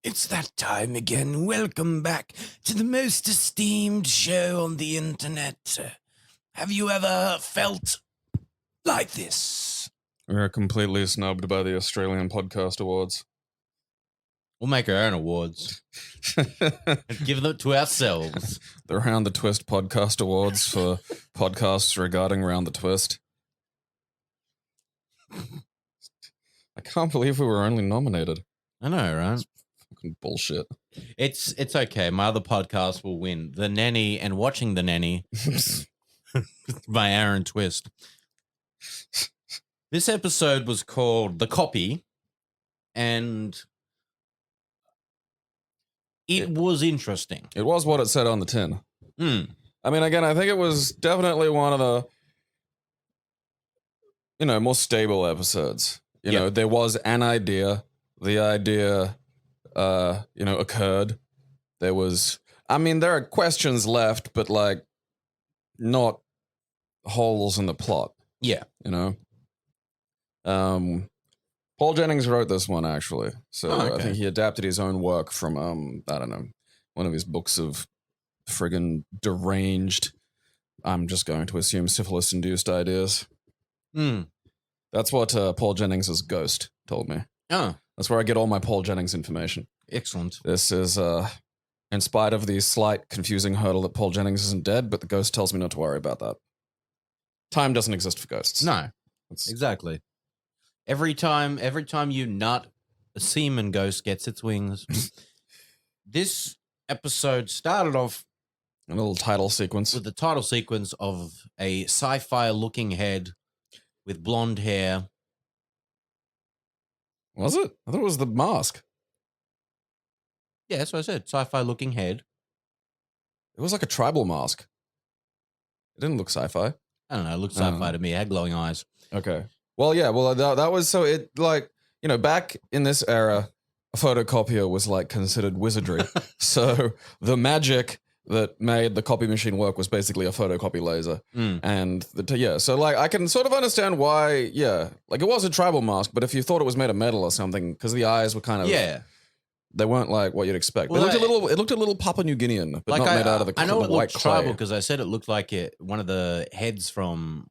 It's that time again. Welcome back to the most esteemed show on the internet. Have you ever felt like this? We're completely snubbed by the Australian Podcast Awards. We'll make our own awards and give them to ourselves. The Round the Twist Podcast Awards for podcasts regarding Round the Twist. I can't believe we were only nominated. I know, right? Fucking bullshit. It's okay. My other podcast will win. The Nanny and Watching the Nanny by Aaron Twist. This episode was called The Copy, and it was interesting. It was what it said on the tin. Mm. I mean, again, I think it was definitely one of the, more stable episodes. You know, there was an idea. The idea, occurred. There was, there are questions left, but not holes in the plot. Yeah. Paul Jennings wrote this one, actually. So okay. I think he adapted his own work from, one of his books of friggin' deranged, I'm just going to assume syphilis-induced ideas. Mm. That's what Paul Jennings' ghost told me. Oh. That's where I get all my Paul Jennings information. Excellent. This is, in spite of the slight confusing hurdle that Paul Jennings isn't dead, but the ghost tells me not to worry about that. Time doesn't exist for ghosts. No, exactly. Every time you nut, a semen ghost gets its wings. This episode started off a little title sequence with the title sequence of a sci-fi looking head with blonde hair. Was it? I thought it was the mask. Yeah, that's what I said. Sci-fi looking head. It was like a tribal mask. It didn't look sci-fi. I don't know. It looked sci-fi to me. It had glowing eyes. Okay. Well, yeah. Well, that was so it back in this era, a photocopier was considered wizardry. So the magic that made the copy machine work was basically a photocopy laser. Mm. And so I can sort of understand why, it was a tribal mask, but if you thought it was made of metal or something, because the eyes were kind of, they weren't like what you'd expect. Well, it looked a little Papua New Guinean, but not made out of the I know it white looked tribal clay. because I said it looked like one of the heads from.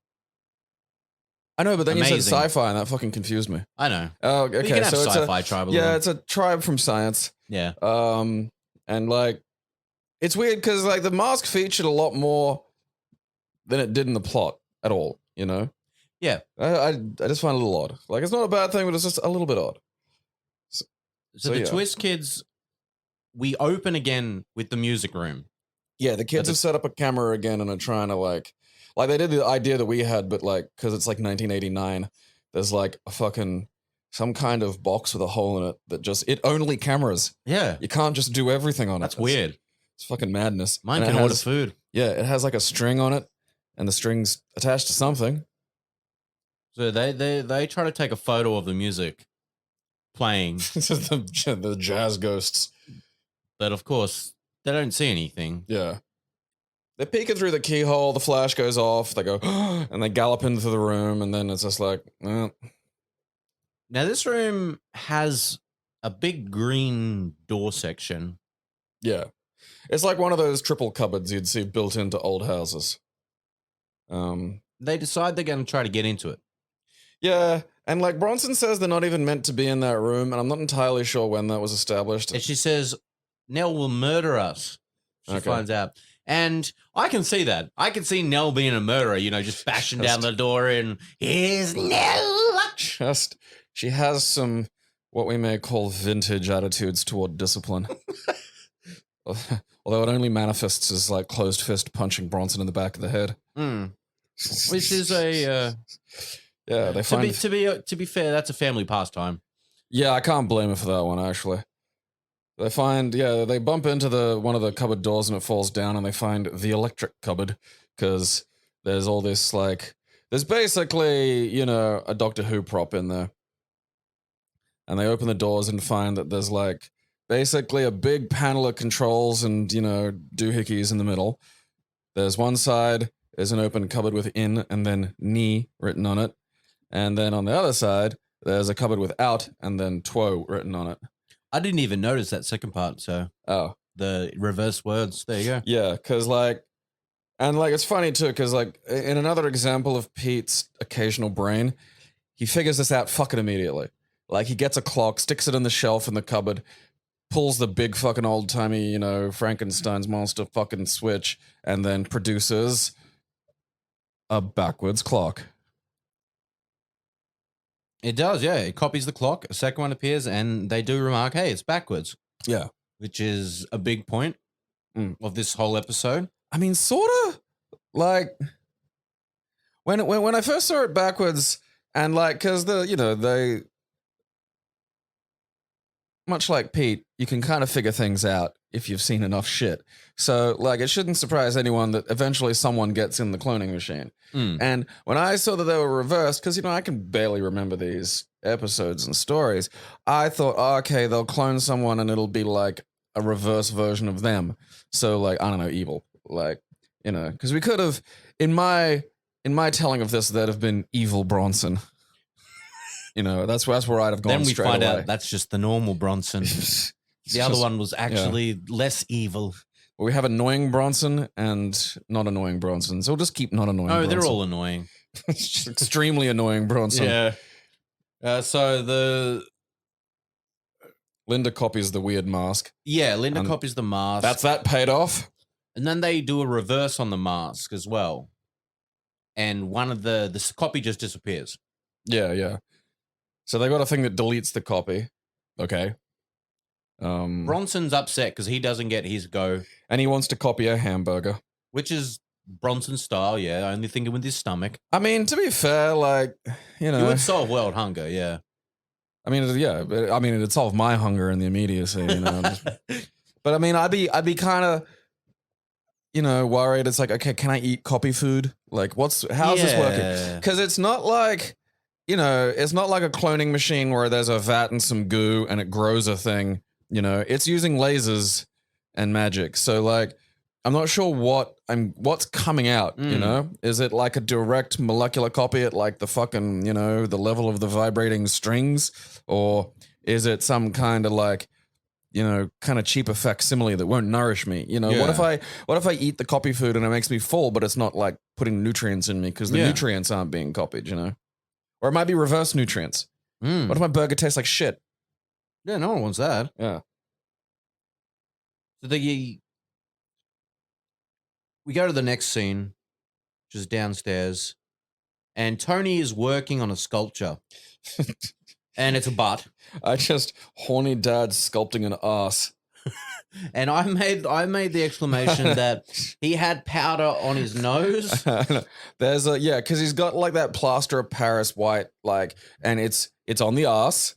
I know, but then Amazing. you said sci-fi, and that fucking confused me. I know. Oh, okay. But you can have so sci-fi tribal. Yeah, it's a tribe from science. Yeah. And it's weird because the mask featured a lot more than it did in the plot at all. Yeah. I just find it a little odd. It's not a bad thing, but it's just a little bit odd. So the Twist Kids, we open again with the music room. Yeah, the kids have set up a camera again and are trying to they did the idea that we had, but because it's 1989, there's a fucking some kind of box with a hole in it that it only cameras. Yeah. You can't just do everything on it. That's weird. It's fucking madness. Mine can order food. Yeah, it has a string on it, and the string's attached to something. So they try to take a photo of the music playing. the jazz ghosts. But of course, they don't see anything. Yeah. They're peeking through the keyhole, the flash goes off, they go, and they gallop into the room, and then it's just Now, this room has a big green door section. Yeah. It's like one of those triple cupboards you'd see built into old houses. They decide they're going to try to get into it. Yeah, and Bronson says they're not even meant to be in that room, and I'm not entirely sure when that was established. And she says, Nell will murder us. She finds out. And I can see that. I can see Nell being a murderer, just bashing down the door and here's Nell. She has some, what we may call vintage attitudes toward discipline. Although it only manifests as closed fist punching Bronson in the back of the head. Mm. Which is a... yeah, they find... To be fair, that's a family pastime. Yeah, I can't blame her for that one, actually. They find, they bump into one of the cupboard doors and it falls down, and they find the electric cupboard because there's all this there's basically, a Doctor Who prop in there. And they open the doors and find that there's basically a big panel of controls and, doohickeys in the middle. There's one side is an open cupboard with in and then knee written on it. And then on the other side, there's a cupboard with out and then TWO written on it. I didn't even notice that second part. So the reverse words. There you go. Yeah, because it's funny too, because in another example of Pete's occasional brain, he figures this out fucking immediately. Like he gets a clock, sticks it in the shelf in the cupboard, pulls the big fucking old timey, Frankenstein's monster fucking switch, and then produces a backwards clock. It does, yeah. It copies the clock. A second one appears, and they do remark, "Hey, it's backwards." Yeah, which is a big point of this whole episode. I mean, sort of. Like when I first saw it backwards, and because they, much like Pete, you can kind of figure things out if you've seen enough shit. So it shouldn't surprise anyone that eventually someone gets in the cloning machine. And when I saw that they were reversed, because I can barely remember these episodes and stories, I thought, okay, they'll clone someone and it'll be like a reverse version of them. So I don't know, evil, because we could have, in my telling of this, that'd have been evil Bronson. That's where I'd have gone. Then we straight find away. out that's just the normal Bronson. The other one was actually less evil. Well, we have annoying Bronson and not annoying Bronson. So we'll just keep not annoying Bronson. They're all annoying. Extremely annoying Bronson. Yeah. So Linda copies the weird mask. Yeah, Linda copies the mask. That's that paid off. And then they do a reverse on the mask as well. And one of the copy just disappears. Yeah. So they got a thing that deletes the copy. Okay. Bronson's upset because he doesn't get his go. And he wants to copy a hamburger. Which is Bronson style, yeah. Only thinking with his stomach. I mean, to be fair, It would solve world hunger, yeah. I mean, yeah. It'd solve my hunger and the immediacy, But I mean, I'd be kind of, worried. It's okay, can I eat copy food? How's this working? Because it's not it's not like a cloning machine where there's a vat and some goo and it grows a thing. It's using lasers and magic. So I'm not sure what's coming out, Is it like a direct molecular copy at the fucking, the level of the vibrating strings? Or is it some kind of kind of cheaper facsimile that won't nourish me? What if I eat the copy food and it makes me full, but it's not putting nutrients in me because the nutrients aren't being copied, Or it might be reverse nutrients. What if my burger tastes like shit? Yeah, no one wants that. Yeah. So we go to the next scene, which is downstairs, and Tony is working on a sculpture. And it's a butt. Horny dad sculpting an ass. And I made the exclamation that he had powder on his nose. There's because he's got that plaster of Paris white, and it's on the ass,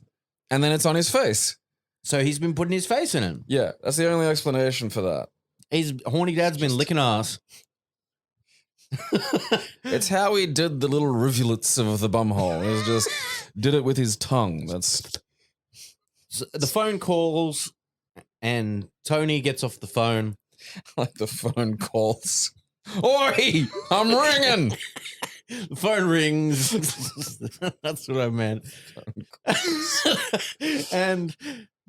and then it's on his face. So he's been putting his face in it. Yeah, that's the only explanation for that. Horny dad's been licking ass. It's how he did the little rivulets of the bumhole. It was just did it with his tongue. So the phone calls. And Tony gets off the phone. The phone calls. Oi! I'm ringing! The phone rings. That's what I meant. And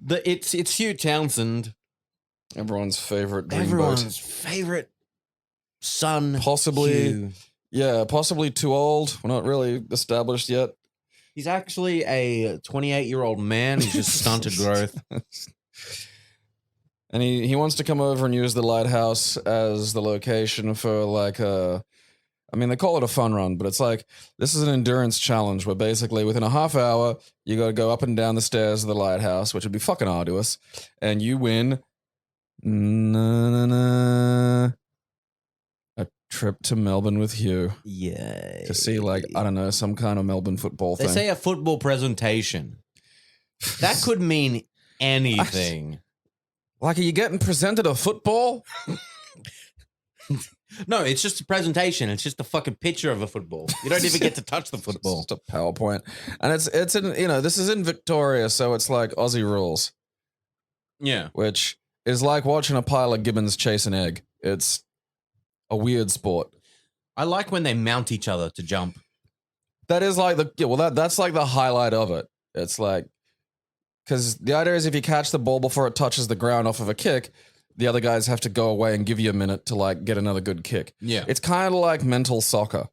it's Hugh Townsend. Everyone's favorite dreamboat. Everyone's favorite son. Possibly. Hugh. Yeah, possibly too old. We're not really established yet. He's actually a 28-year-old man. He's just stunted growth. And he wants to come over and use the lighthouse as the location for they call it a fun run, but it's this is an endurance challenge where basically within a half hour, you got to go up and down the stairs of the lighthouse, which would be fucking arduous, and you win a trip to Melbourne with Hugh. Yeah. To see I don't know, some kind of Melbourne football thing. They say a football presentation. That could mean anything. Are you getting presented a football? No, it's just a presentation. It's just a fucking picture of a football. You don't even get to touch the football. It's just a PowerPoint. And it's in, this is in Victoria, so it's Aussie rules. Yeah. Which is like watching a pile of gibbons chase an egg. It's a weird sport. I like when they mount each other to jump. That is that's the highlight of it. It's because the idea is if you catch the ball before it touches the ground off of a kick, the other guys have to go away and give you a minute to like get another good kick. Yeah. It's kind of like mental soccer.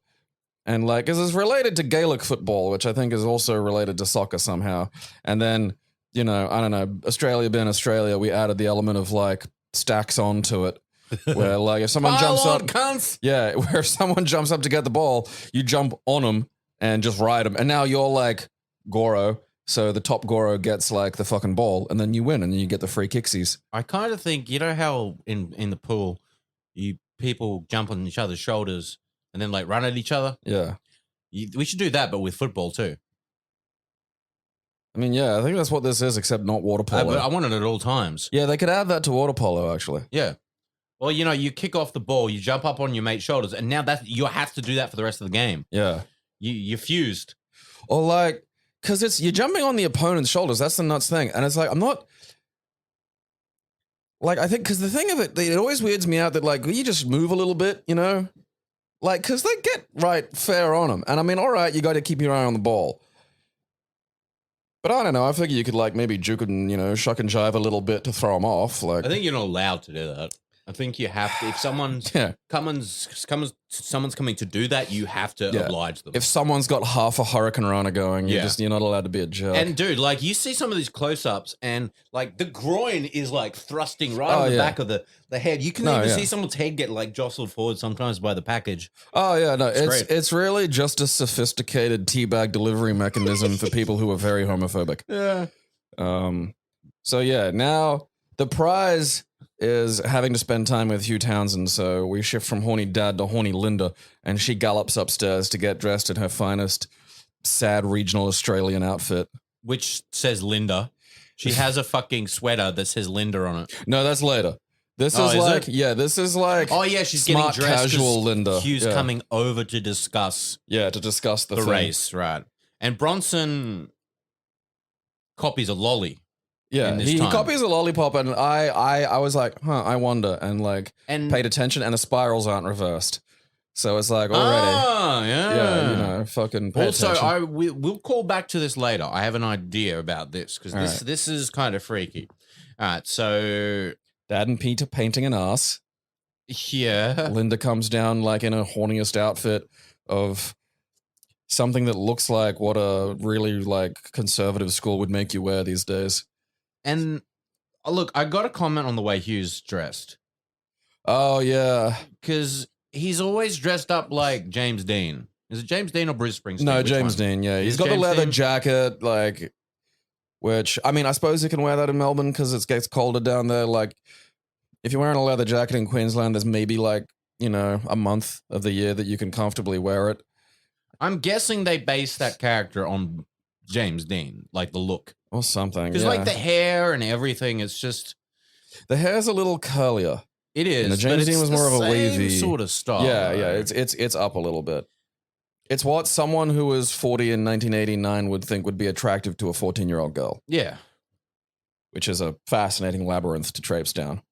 And like, because it's related to Gaelic football, which I think is also related to soccer somehow. And then, you know, I don't know, Australia being Australia, we added the element of like stacks onto it. Where like if someone jumps up, cunts. yeah, where if someone jumps up to get the ball, you jump on them and just ride them. And now you're like Goro. So the top Goro gets like the fucking ball and then you win and then you get the free kicksies. I kind of think, you know how in the pool, people jump on each other's shoulders and then like run at each other? Yeah. We should do that, but with football too. I mean, yeah, I think that's what this is, except not water polo. I want it at all times. Yeah, they could add that to water polo, actually. Yeah. Well, you know, you kick off the ball, you jump up on your mate's shoulders, and now you have to do that for the rest of the game. Yeah. You're fused. Or like, because you're jumping on the opponent's shoulders. That's the nuts thing. And it's like, I'm not, like, I think, because the thing of it always weirds me out that like, you just move a little bit, you know? Like, because they get right fair on them. And I mean, all right, you got to keep your eye on the ball. But I don't know. I figure you could like maybe juke and, you know, shuck and jive a little bit to throw them off. Like, I think you're not allowed to do that. I think you have to. If someone's coming to do that, you have to oblige them. If someone's got half a hurricane runner going, you're not allowed to be a jerk. And dude, like you see some of these close-ups, and like the groin is like thrusting right on the back of the head. You can even see someone's head get like jostled forward sometimes by the package. Oh yeah, no, it's really just a sophisticated teabag delivery mechanism for people who are very homophobic. Yeah. So yeah, now the prize is having to spend time with Hugh Townsend, so we shift from horny dad to horny Linda, and she gallops upstairs to get dressed in her finest sad regional Australian outfit. Which says Linda. She has a fucking sweater that says Linda on it. No, that's later. This is like, this is like oh yeah, she's smart, getting dressed casual Linda. Hugh's coming over to discuss the race, right? And Bronson copies a lolly. Yeah, he copies a lollipop, and I was like, I wonder, and paid attention, and the spirals aren't reversed. So it's like already, yeah, you know, fucking pay attention. We'll call back to this later. I have an idea about this because this is kind of freaky. All right, so Dad and Peter painting an ass. Yeah, Linda comes down like in her horniest outfit of something that looks like what a really like conservative school would make you wear these days. And look, I got a comment on the way Hugh's dressed. Oh, yeah. Because he's always dressed up like James Dean. Is it James Dean or Bruce Springsteen? No, James Dean, yeah. He's got the leather jacket, like, which, I mean, I suppose you can wear that in Melbourne because it gets colder down there. Like, if you're wearing a leather jacket in Queensland, there's maybe like, you know, a month of the year that you can comfortably wear it. I'm guessing they based that character on James Dean, like the look. Or something, because like the hair and everything, it's just the hair's a little curlier. It is. And the James Dean was more of a wavy sort of style. Yeah, yeah. It's up a little bit. It's what someone who was 40 in 1989 would think would be attractive to a 14-year-old girl. Yeah, which is a fascinating labyrinth to traipse down.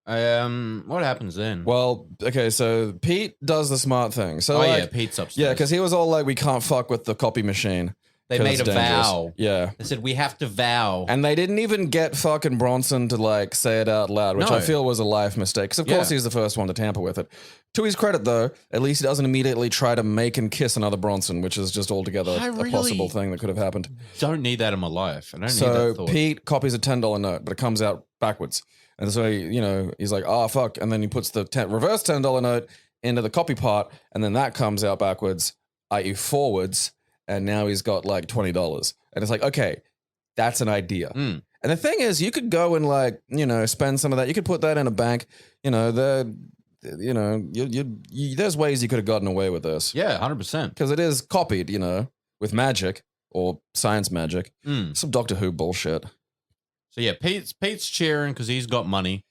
What happens then? Well, okay, so Pete does the smart thing. So Pete's upstairs. Yeah, because he was all like, we can't fuck with the copy machine. They made a vow. Yeah. They said, we have to vow. And they didn't even get fucking Bronson to like say it out loud, which I feel was a life mistake. Because of course he's the first one to tamper with it. To his credit though, at least he doesn't immediately try to make and kiss another Bronson, which is just altogether a possible thing that could have happened. Don't need that in my life. I don't need that thought. So Pete copies a $10 note, but it comes out backwards. And so he's like, oh fuck. And then he puts the reverse $10 note into the copy part, and then that comes out backwards, i.e. forwards. And now he's got like $20. And it's like, okay, that's an idea. And the thing is, you could go and like, spend some of that. You could put that in a bank. There's ways you could have gotten away with this. Yeah, 100%. Because it is copied, with magic or science magic. Some Doctor Who bullshit. So yeah, Pete's cheering because he's got money.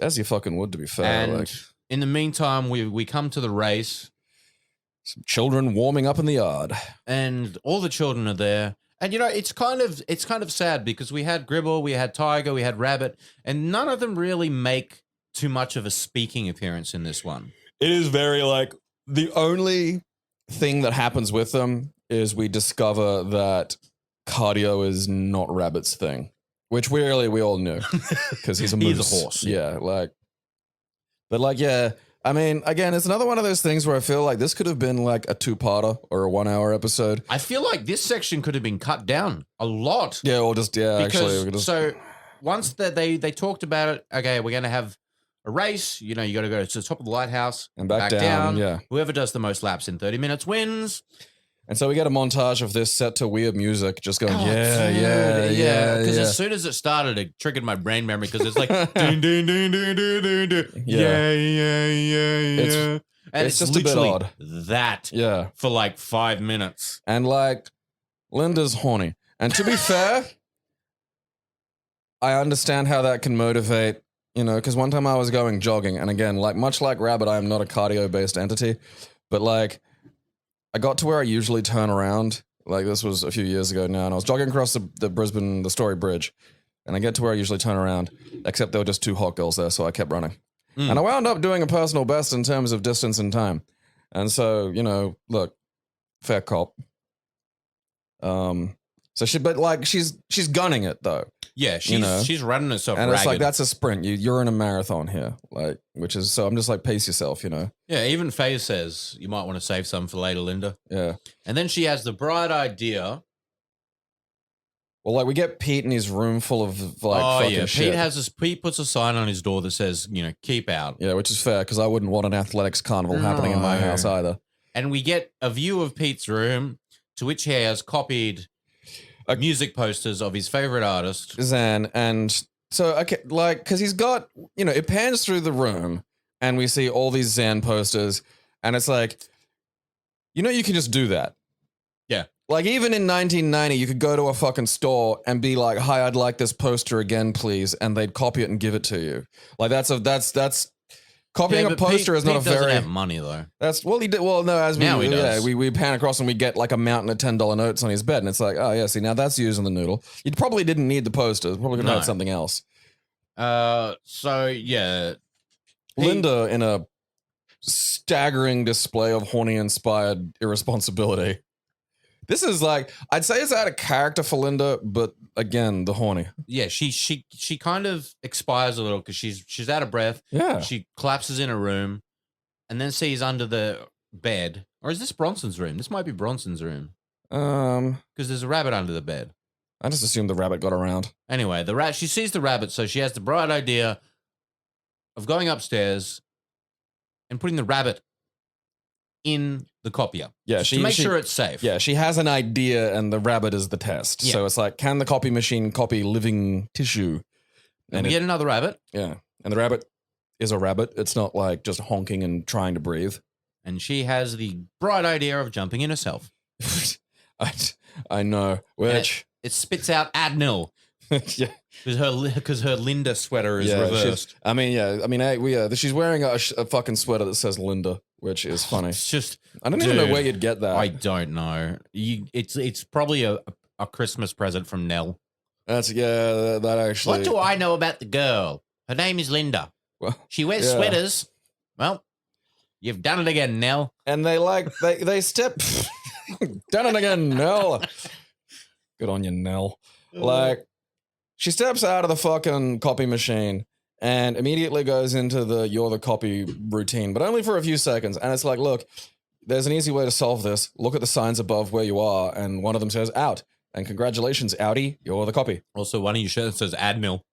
As you fucking would, to be fair. And in the meantime, we come to the race. Some children warming up in the yard, and all the children are there. And it's kind of sad because we had Gribble, we had Tiger, we had Rabbit, and none of them really make too much of a speaking appearance in this one. It is very like the only thing that happens with them is we discover that cardio is not Rabbit's thing, which we all knew because he's a moose. He's a horse. Yeah, yeah. I mean, again, it's another one of those things where I feel like this could have been like a 2-parter or a 1-hour episode. I feel like this section could have been cut down a lot. Yeah, or just So once that they talked about it, okay, we're going to have a race. You got to go to the top of the lighthouse and back down. Yeah, whoever does the most laps in 30 minutes wins. And so we get a montage of this set to weird music, just going, yeah. Because as soon as it started, it triggered my brain memory because it's like, ding, ding, ding, ding, ding, ding, ding. Yeah. And it's just a bit odd. That for like 5 minutes. And like, Linda's horny. And to be fair, I understand how that can motivate, because one time I was going jogging, and again, like much like Rabbit, I am not a cardio-based entity, but like, I got to where I usually turn around. Like this was a few years ago now, and I was jogging across the Story Bridge, and I get to where I usually turn around, except there were just 2 hot girls there, so I kept running. And I wound up doing a personal best in terms of distance and time. And so, look, fair cop. So she's gunning it though. Yeah, she's running herself and ragged. It's like, that's a sprint. You're in a marathon here, so I'm just like, pace yourself, Yeah, even Faye says you might want to save some for later, Linda. Yeah. And then she has the bright idea. Well, like we get Pete in his room full of fucking shit. Pete puts a sign on his door that says, keep out. Yeah, which is fair because I wouldn't want an athletics carnival happening in my house either. And we get a view of Pete's room, to which he has copied music posters of his favorite artist, Zan. And so, okay, because he's got, it pans through the room and we see all these Zan posters, and it's like, you can just do that. Yeah. Like, even in 1990, you could go to a fucking store and be like, hi, I'd like this poster again, please. And they'd copy it and give it to you. Like, that's copying a poster is not Pete a very... doesn't have money, though. He did. Well, no, as now he does. Yeah, we pan across and we get like a mountain of $10 notes on his bed. And it's like, oh, yeah, see, now that's using the noodle. You probably didn't need the posters. Probably could have had something else. So, yeah. Linda, in a staggering display of horny-inspired irresponsibility. This is like, I'd say it's out of character for Linda, but again, the horny. Yeah, she kind of expires a little because she's out of breath. Yeah. She collapses in her room and then sees under the bed. Or is this Bronson's room? This might be Bronson's room. Because there's a rabbit under the bed. I just assumed the rabbit got around. Anyway, she sees the rabbit, so she has the bright idea of going upstairs and putting the rabbit in the copier. Yeah, to make sure it's safe. Yeah, she has an idea and the rabbit is the test. Yeah. So it's like, can the copy machine copy living tissue? And we get another rabbit. Yeah. And the rabbit is a rabbit. It's not like just honking and trying to breathe. And she has the bright idea of jumping in herself. I know. Which it spits out Adnil. Yeah. Because her Linda sweater is reversed. She's wearing a fucking sweater that says Linda, which is funny. It's just, I don't even know where you'd get that. I don't know. It's probably a Christmas present from Nell. That actually. What do I know about the girl? Her name is Linda. Well, she wears sweaters. Well, you've done it again, Nell. And they step. Done it again, Nell. Good on you, Nell. Like, she steps out of the fucking copy machine and immediately goes into the you're the copy routine, but only for a few seconds. And it's like, look, there's an easy way to solve this. Look at the signs above where you are, and one of them says out. And congratulations, Audi, you're the copy. Also, one of your shirts says Admiral.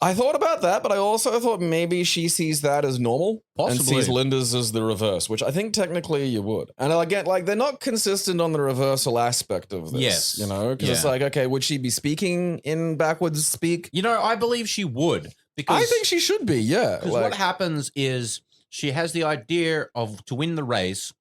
I thought about that, but I also thought maybe she sees that as normal. Possibly. And sees Linda's as the reverse, which I think technically you would. And I get, like, they're not consistent on the reversal aspect of this. Yes. Because it's like, okay, would she be speaking in backwards speak? I believe she would. Because I think she should be, yeah. Because what happens is she has the idea to win the race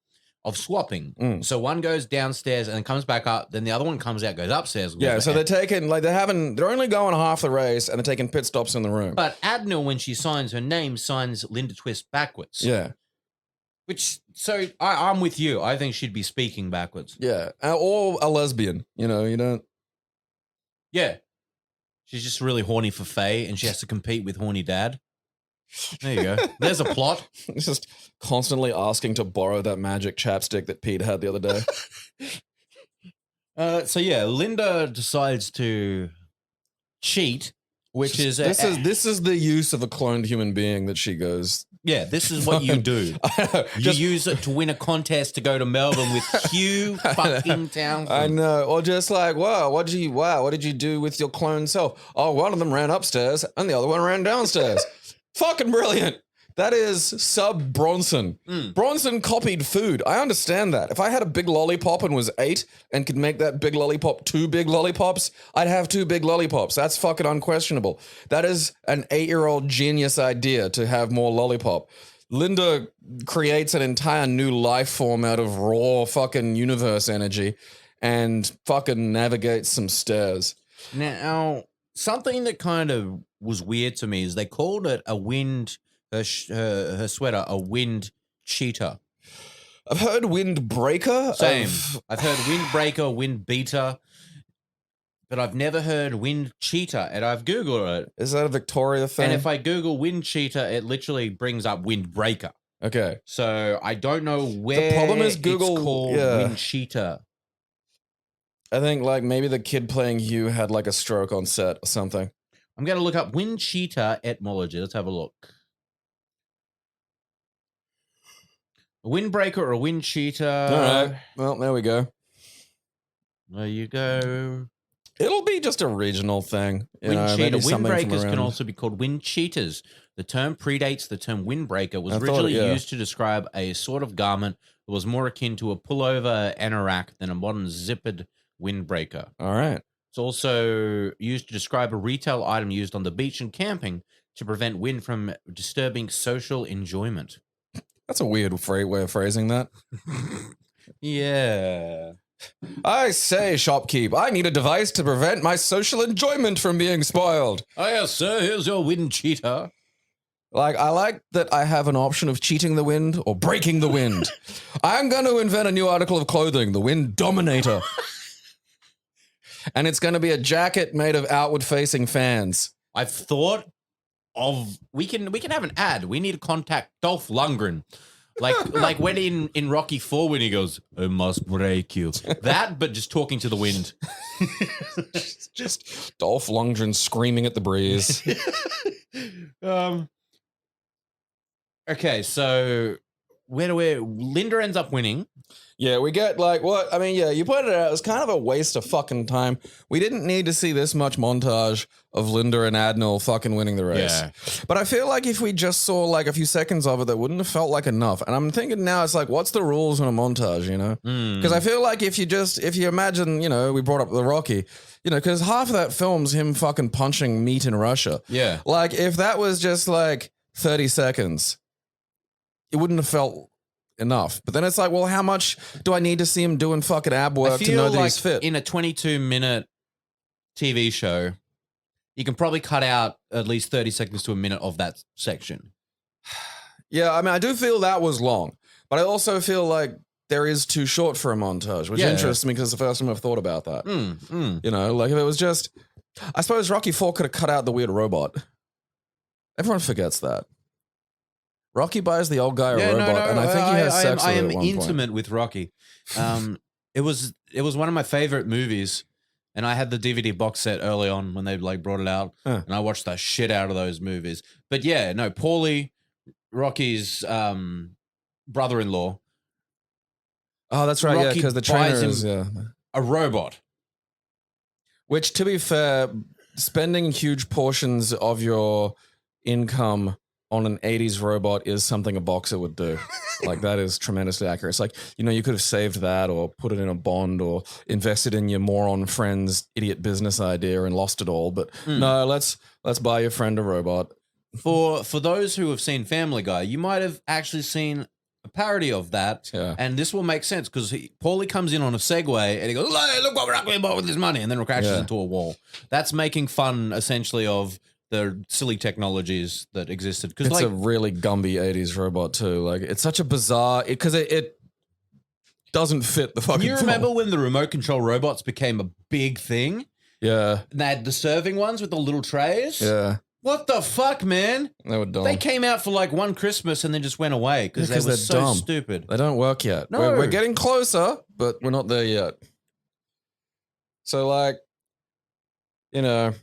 of swapping. So one goes downstairs and then comes back up, then the other one comes out, goes upstairs. Yeah, so they're only going half the race and they're taking pit stops in the room. But Adnil, when she signs her name, signs Linda Twist backwards. Yeah. So I'm with you. I think she'd be speaking backwards. Yeah. Or a lesbian, you don't. Yeah. She's just really horny for Faye and she has to compete with horny dad. There you go. There's a plot. It's just constantly asking to borrow that magic chapstick that Pete had the other day. So yeah, Linda decides to cheat, which is this is the use of a cloned human being that she goes. Yeah, this is what you do. You use it to win a contest to go to Melbourne with Hugh fucking Townsend. I know. Or just like, what did you do with your clone self? Oh, one of them ran upstairs and the other one ran downstairs. Fucking brilliant. That is sub Bronson. Bronson copied food. I understand that. If I had a big lollipop and was 8 and could make that big lollipop 2 big lollipops, I'd have 2 big lollipops. That's fucking unquestionable. That is an 8-year-old genius idea to have more lollipop. Linda creates an entire new life form out of raw fucking universe energy and fucking navigates some stairs. Now, something that kind of was weird to me is they called it a wind... Her sweater, a wind cheetah. I've heard windbreaker. Same. I've heard windbreaker, wind beater, but I've never heard wind cheetah, and I've Googled it. Is that a Victoria thing? And if I Google wind cheetah, it literally brings up windbreaker. Okay. So I don't know where the problem is Google, it's called wind cheetah. I think like maybe the kid playing Hugh had like a stroke on set or something. I'm going to look up wind cheetah etymology. Let's have a look. A windbreaker or a wind cheetah. All right. Well, there we go. There you go. It'll be just a regional thing. Wind cheetah. Windbreakers can also be called wind cheetahs. The term predates the term windbreaker. Was originally used to describe a sort of garment that was more akin to a pullover anorak than a modern zippered windbreaker. All right. It's also used to describe a retail item used on the beach and camping to prevent wind from disturbing social enjoyment. That's a weird way of phrasing that. Yeah. I say, shopkeep, I need a device to prevent my social enjoyment from being spoiled. Oh, yes, sir. Here's your wind cheetah. Like, I like that I have an option of cheating the wind or breaking the wind. I'm going to invent a new article of clothing, the Wind Dominator. And it's going to be a jacket made of outward-facing fans. I've thought of we can have an ad. We need to contact Dolph Lundgren, like when in Rocky IV when he goes, "I must break you." That, but just talking to the wind. just Dolph Lundgren screaming at the breeze. Okay, so Linda ends up winning. Yeah, we get like what? I mean, yeah, you pointed it out. It was kind of a waste of fucking time. We didn't need to see this much montage of Linda and Adnell fucking winning the race. Yeah. But I feel like if we just saw like a few seconds of it, that wouldn't have felt like enough. And I'm thinking now, it's like, what's the rules in a montage, you know? Because I feel like if you imagine, you know, we brought up the Rocky, you know, because half of that film's him fucking punching meat in Russia. Yeah. Like, if that was just like 30 seconds, it wouldn't have felt enough. But then it's like, well, how much do I need to see him doing fucking ab work to know that he's fit? In a 22-minute TV show, you can probably cut out at least 30 seconds to a minute of that section. Yeah, I mean, I do feel that was long, but I also feel like there is too short for a montage, which interests me because it's the first time I've thought about that. You know, like if it was just, I suppose Rocky IV could have cut out the weird robot. Everyone forgets that. Rocky buys the old guy a robot, and I think he has sex with it at one point. I am intimate with Rocky. It was one of my favorite movies, and I had the DVD box set early on when they like brought it out, and I watched the shit out of those movies. But yeah, no, Paulie, Rocky's brother-in-law. Oh, that's right, yeah, because the trainer is a robot. Which, to be fair, spending huge portions of your income on an 80s robot is something a boxer would do. Like, that is tremendously accurate. It's like, you know, you could have saved that or put it in a bond or invested in your moron friend's idiot business idea and lost it all. But no, let's buy your friend a robot. For those who have seen Family Guy, you might have actually seen a parody of that. Yeah. And this will make sense because Paulie comes in on a Segway and he goes, look what we're not going to buy with this money, and then crashes into a wall. That's making fun, essentially, of the silly technologies that existed. It's like a really Gumby 80s robot too. Like, it's such a bizarre, because it doesn't fit the fucking You remember when the remote control robots became a big thing? Yeah. And they had the serving ones with the little trays? Yeah. What the fuck, man? They were dumb. They came out for like one Christmas and then just went away because they were so stupid. They don't work yet. No. We're getting closer, but we're not there yet. So like, you know,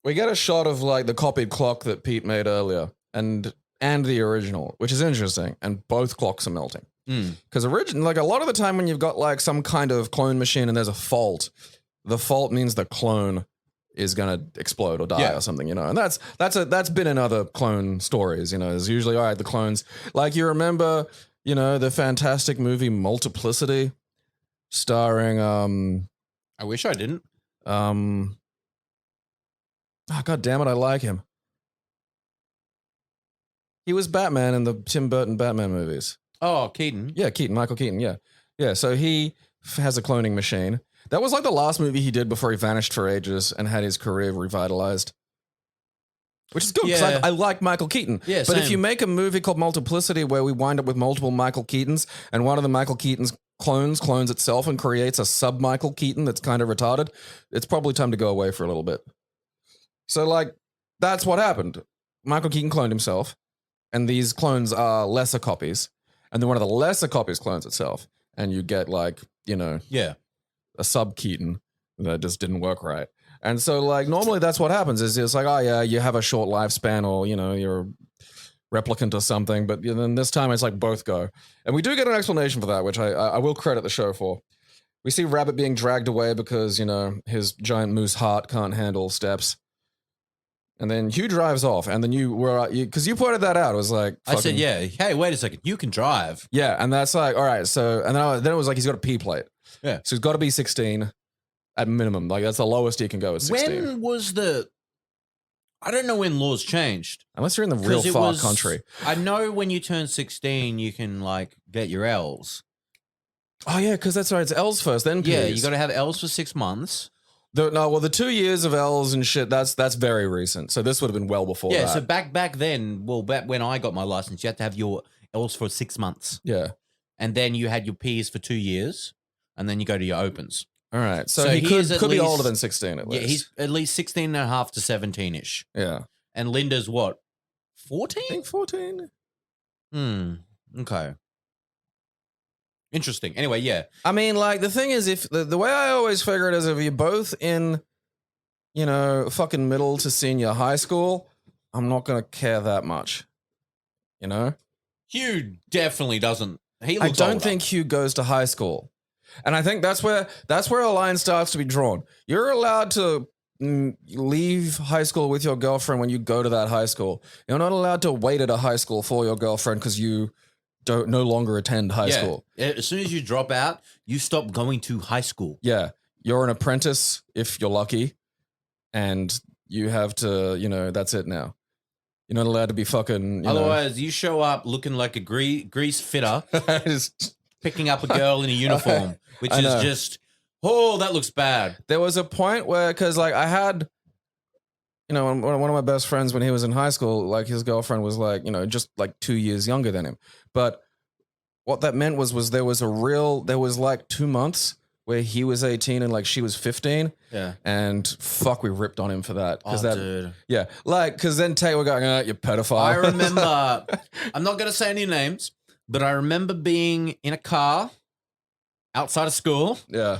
we get a shot of like the copied clock that Pete made earlier, and the original, which is interesting, and both clocks are melting. Because like a lot of the time when you've got like some kind of clone machine and there's a fault, the fault means the clone is gonna explode or die or something, you know. And that's been in other clone stories, you know. There's usually, all right, the clones, like you remember, you know, the fantastic movie Multiplicity, starring I wish I didn't. oh, God damn it, I like him. He was Batman in the Tim Burton Batman movies. Oh, Keaton. Yeah, Michael Keaton, yeah. Yeah, so he has a cloning machine. That was like the last movie he did before he vanished for ages and had his career revitalized. Which is good, because I like Michael Keaton. Yeah, but if same. you make a movie called Multiplicity where we wind up with multiple Michael Keatons and one of the Michael Keaton's clones itself and creates a sub-Michael Keaton that's kind of retarded, it's probably time to go away for a little bit. So, like, that's what happened. Michael Keaton cloned himself, and these clones are lesser copies. And then one of the lesser copies clones itself, and you get, like, you know, a sub-Keaton that just didn't work right. And so, like, normally that's what happens is it's like, oh, yeah, you have a short lifespan or, you know, you're a replicant or something. But then this time it's like both go. And we do get an explanation for that, which I will credit the show for. We see Rabbit being dragged away because, you know, his giant moose heart can't handle steps. And then Hugh drives off. And then because you pointed that out. It was like, I said, yeah, hey, wait a second. You can drive. Yeah. And that's like, all right. So, and then it was like, he's got a P plate. Yeah. So he's got to be 16. At minimum, like that's the lowest he can go at 16. When was I don't know when laws changed. Unless you're in the real far country. I know when you turn 16, you can like get your L's. Oh yeah, because that's right. It's L's first, then P's. Yeah, you got to have L's for 6 months. The 2 years of L's and shit, that's very recent. So this would have been well before that. Yeah, so back then, back when I got my license, you had to have your L's for 6 months. Yeah. And then you had your P's for 2 years, and then you go to your opens. All right. So he could be older than 16 at least. Yeah, he's at least 16 and a half to 17-ish. Yeah. And Linda's what? 14? I think 14. Okay. Interesting. Anyway, yeah. I mean, like, the thing is, if the way I always figure it is, if you're both in, you know, fucking middle to senior high school, I'm not going to care that much. You know? Hugh definitely doesn't. He I looks don't older. think Hugh goes to high school. And I think that's where a line starts to be drawn. You're allowed to leave high school with your girlfriend when you go to that high school. You're not allowed to wait at a high school for your girlfriend because you don't no longer attend high school. As soon as you drop out, you stop going to high school. Yeah. You're an apprentice if you're lucky. And you have to, you know, that's it now. You're not allowed to be fucking. Otherwise, you show up looking like a grease fitter, picking up a girl in a uniform, which is just, oh, that looks bad. There was a point where, because like I had, you know, one of my best friends when he was in high school, like his girlfriend was like, you know, just like 2 years younger than him. But what that meant was there was like 2 months where he was 18 and like she was 15. Yeah. And fuck, we ripped on him for that. Dude. Yeah. Like, because then Tate were going, you pedophile. I remember, I'm not going to say any names, but I remember being in a car outside of school. Yeah.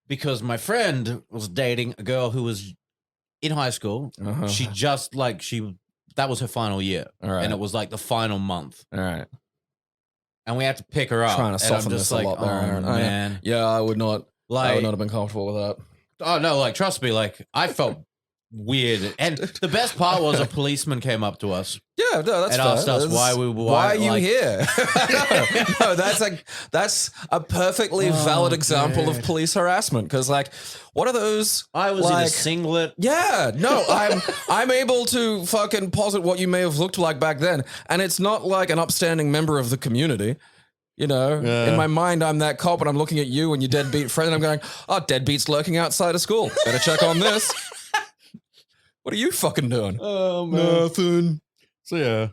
Because my friend was dating a girl who was in high school. Uh-huh. She just like, that was her final year. All right. And it was like the final month. All right. And we had to pick her up. Trying to soften this a lot there, Aaron. Man. Yeah, I would not have been comfortable with that. Oh, no, like, trust me, like, I felt weird. And the best part was a policeman came up to us. Yeah, no, that's and fair. asked us why are you here? no, that's a perfectly valid example of police harassment. Because, like, what are those? I was in a singlet. Yeah, no, I'm able to fucking posit what you may have looked like back then, and it's not like an upstanding member of the community. You know, in my mind, I'm that cop, and I'm looking at you and your deadbeat friend, and I'm going, "Oh, deadbeat's lurking outside of school. Better check on this." What are you fucking doing? Oh man, nothing. So yeah.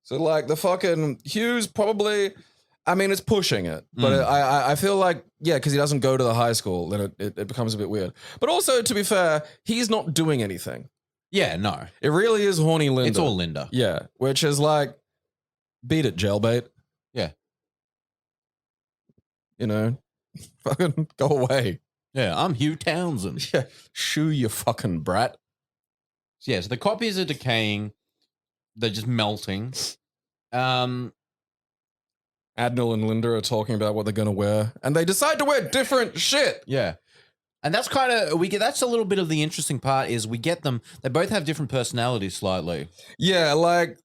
So like the fucking Hugh's probably, I mean, it's pushing it, but I feel like, yeah, because he doesn't go to the high school, then it becomes a bit weird. But also, to be fair, he's not doing anything. Yeah, no. It really is horny Linda. It's all Linda. Yeah, which is like, beat it, jailbait. Yeah. You know, fucking go away. Yeah, I'm Hugh Townsend. Yeah, shoo, you fucking brat. Yeah, so the copies are decaying. They're just melting. Adnal and Linda are talking about what they're going to wear, and they decide to wear different shit. Yeah. And that's kind of that's a little bit of the interesting part is we get them. They both have different personalities slightly. Yeah, like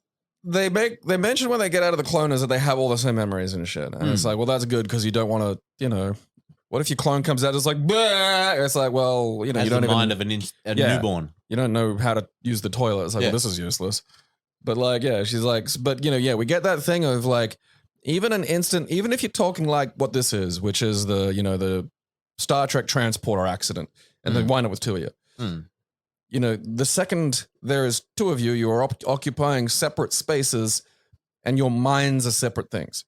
they mention when they get out of the cloners that they have all the same memories and shit, and it's like, well, that's good because you don't want to, you know, what if your clone comes out it's like, bleh! It's like, well, you know, you don't the even mind of a newborn. You don't know how to use the toilet. It's like, well, this is useless. But like, yeah, she's like, but you know, yeah, we get that thing of like, even if you're talking like what this is, which is the, you know, the Star Trek transporter accident, and they wind up with two of you. You know, the second there is two of you, you are occupying separate spaces, and your minds are separate things.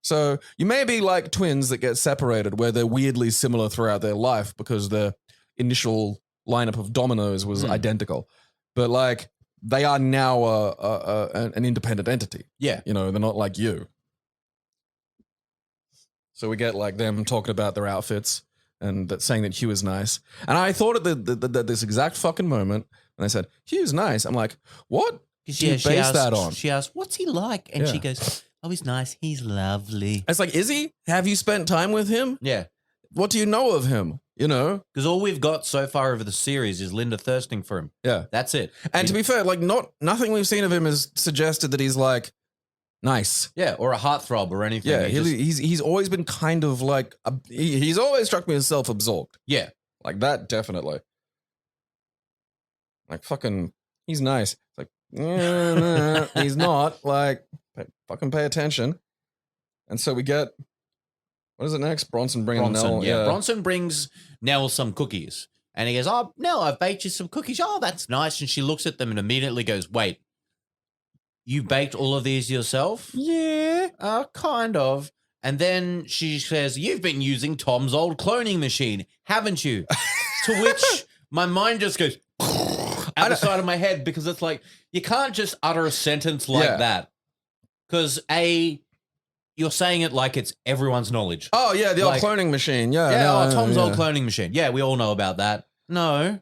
So you may be like twins that get separated, where they're weirdly similar throughout their life because their initial lineup of dominoes was identical, but like they are now an independent entity. Yeah, you know, they're not like you. So we get like them talking about their outfits and that saying that Hugh is nice. And I thought at this exact fucking moment, and they said, Hugh's nice. I'm like, what do you base that on? She asked, what's he like? And she goes, oh, he's nice. He's lovely. It's like, is he? Have you spent time with him? Yeah. What do you know of him? You know? Because all we've got so far over the series is Linda thirsting for him. Yeah. That's it. And to be fair, like nothing we've seen of him has suggested that he's like, nice. Yeah, or a heartthrob or anything. Yeah, he's always been kind of like, he's always struck me as self-absorbed. Yeah. Like that, definitely. Like fucking, he's nice. It's like, nah, he's not. Like, fucking pay attention. And so we get, what is it next? Bronson bringing Nell. Yeah, Bronson brings Nell some cookies. And he goes, oh, Nell, I've baked you some cookies. Oh, that's nice. And she looks at them and immediately goes, wait. You baked all of these yourself? Yeah. Kind of. And then she says, you've been using Tom's old cloning machine, haven't you? To which my mind just goes out the side of my head because it's like, you can't just utter a sentence like that. Because you're saying it like it's everyone's knowledge. Oh, yeah, the old cloning machine. Yeah. Tom's old cloning machine. Yeah, we all know about that. No.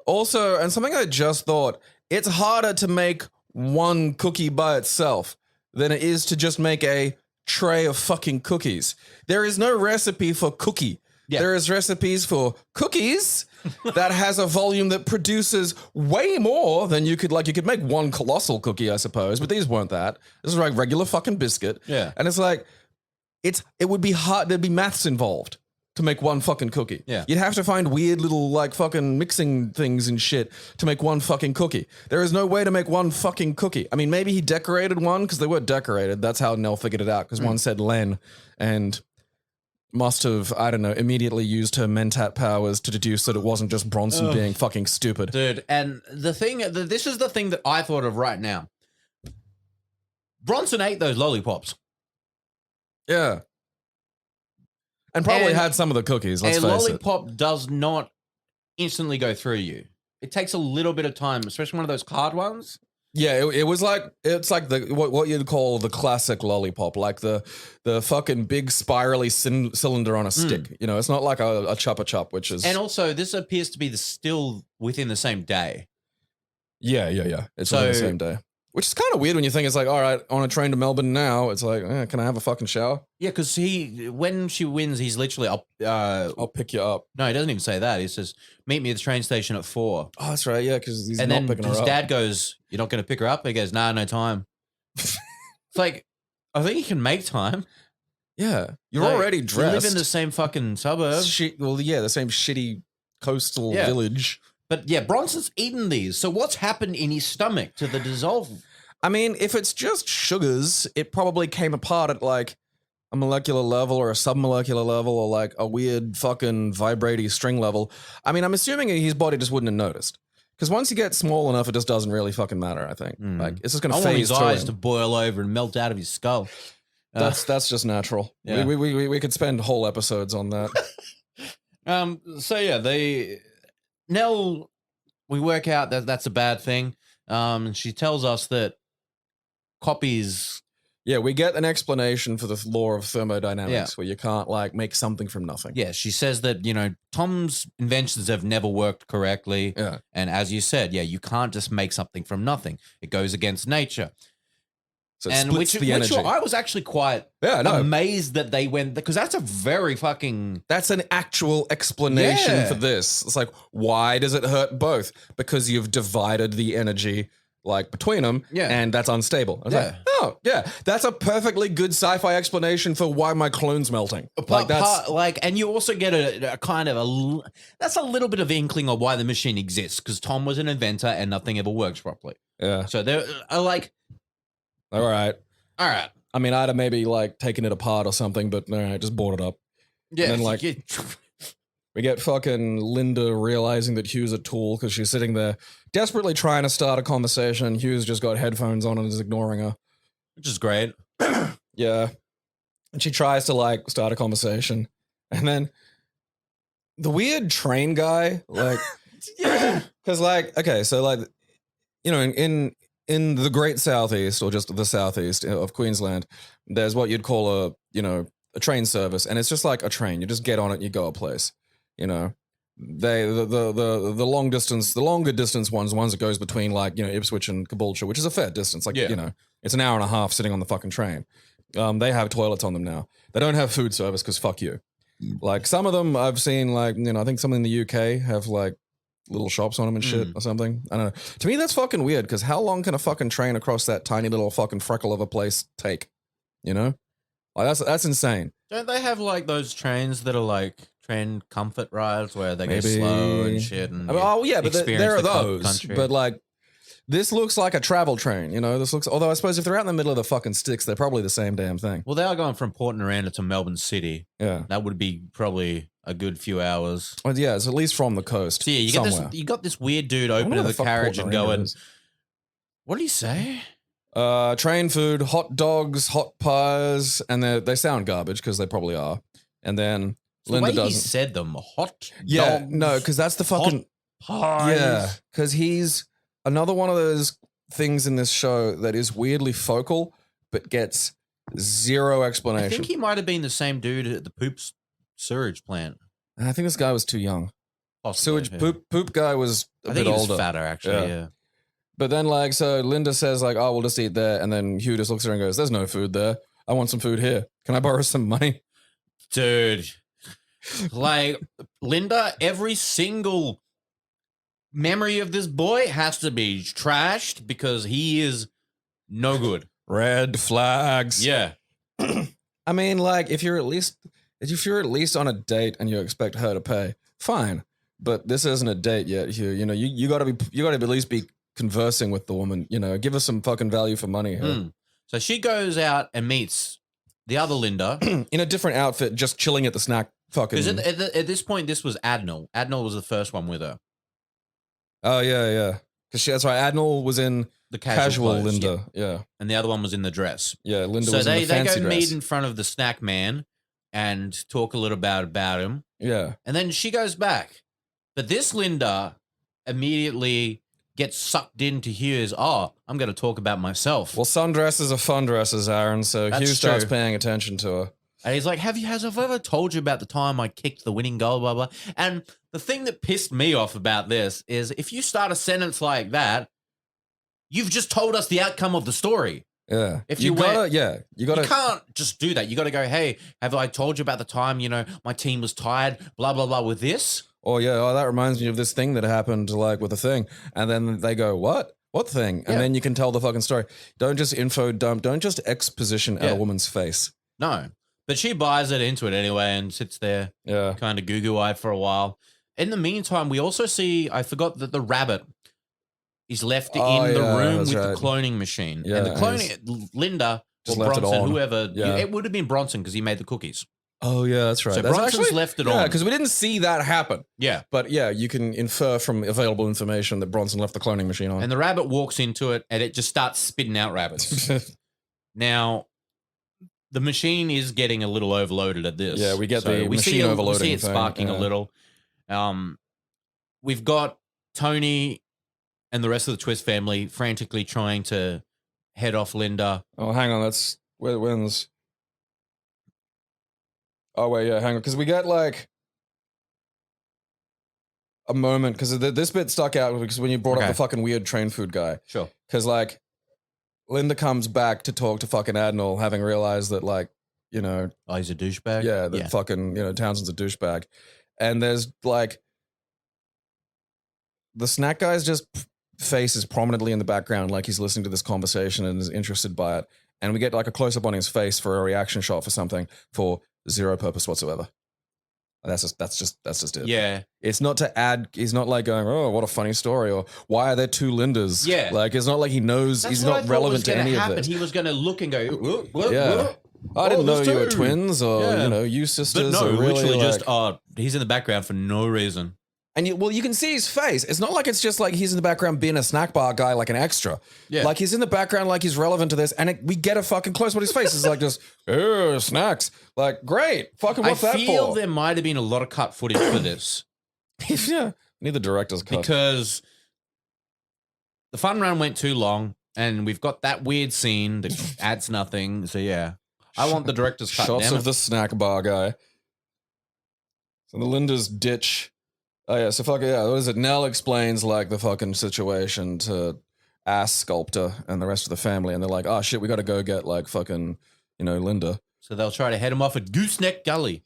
Also, and something I just thought, it's harder to make one cookie by itself than it is to just make a tray of fucking cookies. There is no recipe for cookie. Yeah. There is recipes for cookies that has a volume that produces way more than you could make one colossal cookie, I suppose, but these weren't that. This is like regular fucking biscuit. Yeah. And it's like, it would be hard, there'd be maths involved to make one fucking cookie. Yeah. You'd have to find weird little like fucking mixing things and shit to make one fucking cookie. There is no way to make one fucking cookie. I mean, maybe he decorated one because they were decorated. That's how Nell figured it out because one said Len and must have, I don't know, immediately used her mentat powers to deduce that it wasn't just Bronson being fucking stupid. Dude, and this is the thing that I thought of right now. Bronson ate those lollipops. Yeah. And probably had some of the cookies, let's face it. A lollipop does not instantly go through you. It takes a little bit of time, especially one of those card ones. Yeah, it was like, it's like the what you'd call the classic lollipop, like the fucking big spirally cylinder on a stick. You know, it's not like a Chupa Chup, which is... And also, this appears to be still within the same day. Yeah. It's within the same day. Which is kind of weird when you think it's like, all right, on a train to Melbourne now, it's like, can I have a fucking shower? Yeah, because when she wins, he's literally, I'll pick you up. No, he doesn't even say that. He says, meet me at the train station at 4. Oh, that's right, yeah, because he's and not then picking her up. His dad goes, you're not going to pick her up? He goes, nah, no time. It's like, I think you can make time. Yeah, you're already dressed. You live in the same fucking suburb. The same shitty coastal village. But yeah, Bronson's eaten these. So what's happened in his stomach to the dissolve? I mean, if it's just sugars, it probably came apart at like a molecular level or a submolecular level or like a weird fucking vibrating string level. I mean, I'm assuming his body just wouldn't have noticed. Because once you get small enough, it just doesn't really fucking matter, I think. Like, it's just going to phase through. I want his eyes to boil over and melt out of his skull. That's just natural. Yeah. We could spend whole episodes on that. So yeah, Nell, we work out that that's a bad thing. She tells us that copies Yeah, we get an explanation for the law of thermodynamics where you can't like make something from nothing. Yeah, she says that, Tom's inventions have never worked correctly. Yeah. And as you said, you can't just make something from nothing. It goes against nature. So it splits the energy. I was actually quite amazed that they went, because that's a very fucking... That's an actual explanation for this. It's like, why does it hurt both? Because you've divided the energy like between them, and that's unstable. I was like, oh, yeah, that's a perfectly good sci-fi explanation for why my clone's melting. And you also get a kind of that's a little bit of inkling of why the machine exists, because Tom was an inventor and nothing ever works properly. Yeah. So they're like, all right. I mean, I'd have maybe like taken it apart or something, but all right, just bought it up. Yeah. And then like, we get fucking Linda realizing that Hugh's a tool because she's sitting there desperately trying to start a conversation, and Hugh's just got headphones on and is ignoring her. Which is great. Yeah. And she tries to like start a conversation. And then the weird train guy, like, because like, okay, so like, in the Great Southeast, or just the Southeast of Queensland, there's what you'd call a train service, and it's just like a train. You just get on it, and you go a place. The longer distance ones that goes between like Ipswich and Caboolture, which is a fair distance. Like it's an hour and a half sitting on the fucking train. They have toilets on them now. They don't have food service because fuck you. Like some of them I've seen, like I think some in the UK have like little shops on them and shit or something. I don't know. To me, that's fucking weird, because how long can a fucking train across that tiny little fucking freckle of a place take? Like that's insane. Don't they have like those trains that are like train comfort rides where they go slow and shit? And but there are those. But like, this looks like a travel train. Although I suppose if they're out in the middle of the fucking sticks, they're probably the same damn thing. Well, they are going from Port Naranda to Melbourne City. Yeah, that would be probably a good few hours. Well, yeah, it's at least from the coast. So yeah, you got this weird dude opening the carriage and going, "What did he say?" Train food, hot dogs, hot pies, and they sound garbage because they probably are. And then Linda doesn't. He said them hot. Yeah, dogs, no, because that's the fucking pies. Yeah, because he's another one of those things in this show that is weirdly focal but gets zero explanation. I think he might have been the same dude at the sewage plant. I think this guy was too young. Possibly, poop guy was a bit older. I think he was fatter, actually. Yeah. But then, like, so Linda says, like, oh, we'll just eat there. And then Hugh just looks at her and goes, there's no food there. I want some food here. Can I borrow some money? Dude. Like, Linda, every single memory of this boy has to be trashed because he is no good. Red flags. Yeah. I mean, like, if you're at least on a date and you expect her to pay, fine. But this isn't a date yet, Hugh. You gotta at least be conversing with the woman, give us some fucking value for money here. So she goes out and meets the other Linda in a different outfit, just chilling at the snack fucking. Because at this point, this was Adnal. Adnal was the first one with her. Oh yeah. Because that's right. Adnal was in the casual clothes, Linda, yeah, and the other one was in the dress. Yeah, Linda was in the fancy dress. So they go meet in front of the snack man and talk a little about him. Yeah, and then she goes back, but this Linda immediately gets sucked into Hugh's, I'm going to talk about myself. Well, sundresses are fun dresses, Aaron, so Hugh starts paying attention to her. And he's like, has I ever told you about the time I kicked the winning goal, blah, blah. And the thing that pissed me off about this is if you start a sentence like that, you've just told us the outcome of the story. Yeah. You can't just do that. You got to go, hey, have I told you about the time, my team was tired, blah, blah, blah, with this? Oh, yeah. Oh, that reminds me of this thing that happened, like, with a thing. And then they go, what? What thing? And then you can tell the fucking story. Don't just info dump. Don't just exposition at a woman's face. No. But she buys it into it anyway and sits there kind of goo-goo-eyed for a while. In the meantime, we also see, I forgot that the rabbit is left in the room with the cloning machine. Yeah, and the cloning, Linda or Bronson, whoever, it would have been Bronson because he made the cookies. Oh, yeah, that's right. So Bronson's left it on. Yeah, because we didn't see that happen. Yeah. But yeah, you can infer from available information that Bronson left the cloning machine on. And the rabbit walks into it and it just starts spitting out rabbits. Now, the machine is getting a little overloaded at this. Yeah, we get the machine overloading. We see it sparking a little. We've got Tony and the rest of the Twist family frantically trying to head off Linda. Oh, hang on. When's? Oh wait, yeah, hang on, because we get like a moment because this bit stuck out because when you brought up Okay. the fucking weird train food guy, Sure. because like Linda comes back to talk to fucking Admiral, having realized that like you know, Oh, he's a douchebag. yeah, that fucking Townsend's a douchebag, and there's like the snack guy's just face is prominently in the background, like he's listening to this conversation and is interested by it, and we get like a close up on his face for a reaction shot for something for zero purpose whatsoever. That's just it. Yeah. It's not to add. He's not like going, "Oh, what a funny story," or "Why are there two Lindas?" Yeah. Like it's not like he knows. That's he's what I not thought relevant was to gonna any happen. of this. He was going to look and go, whoop, whoop, Yeah. whoop. I didn't know there's you were two. twins, or Yeah. you sisters. But no, or really, literally like, just, he's in the background for no reason. And you can see his face. It's not like it's just like he's in the background being a snack bar guy, like an extra. Yeah. Like he's in the background, like he's relevant to this, and we get a fucking close up on his face. It's like just snacks. Like great, fucking what's I that feel for? there might have been a lot of cut footage for this Yeah, need the director's cut. because the fun run went too long, and we've got that weird scene that adds nothing. So yeah, I want the director's cut. Shots damn of it. the snack bar guy. So the Linda's ditch. Oh yeah, so fucking yeah. What is it? Nell explains like the fucking situation to Ass Sculptor and the rest of the family, and they're like, "Oh shit, we got to go get like fucking Linda." So they'll try to head him off at Gooseneck Gully.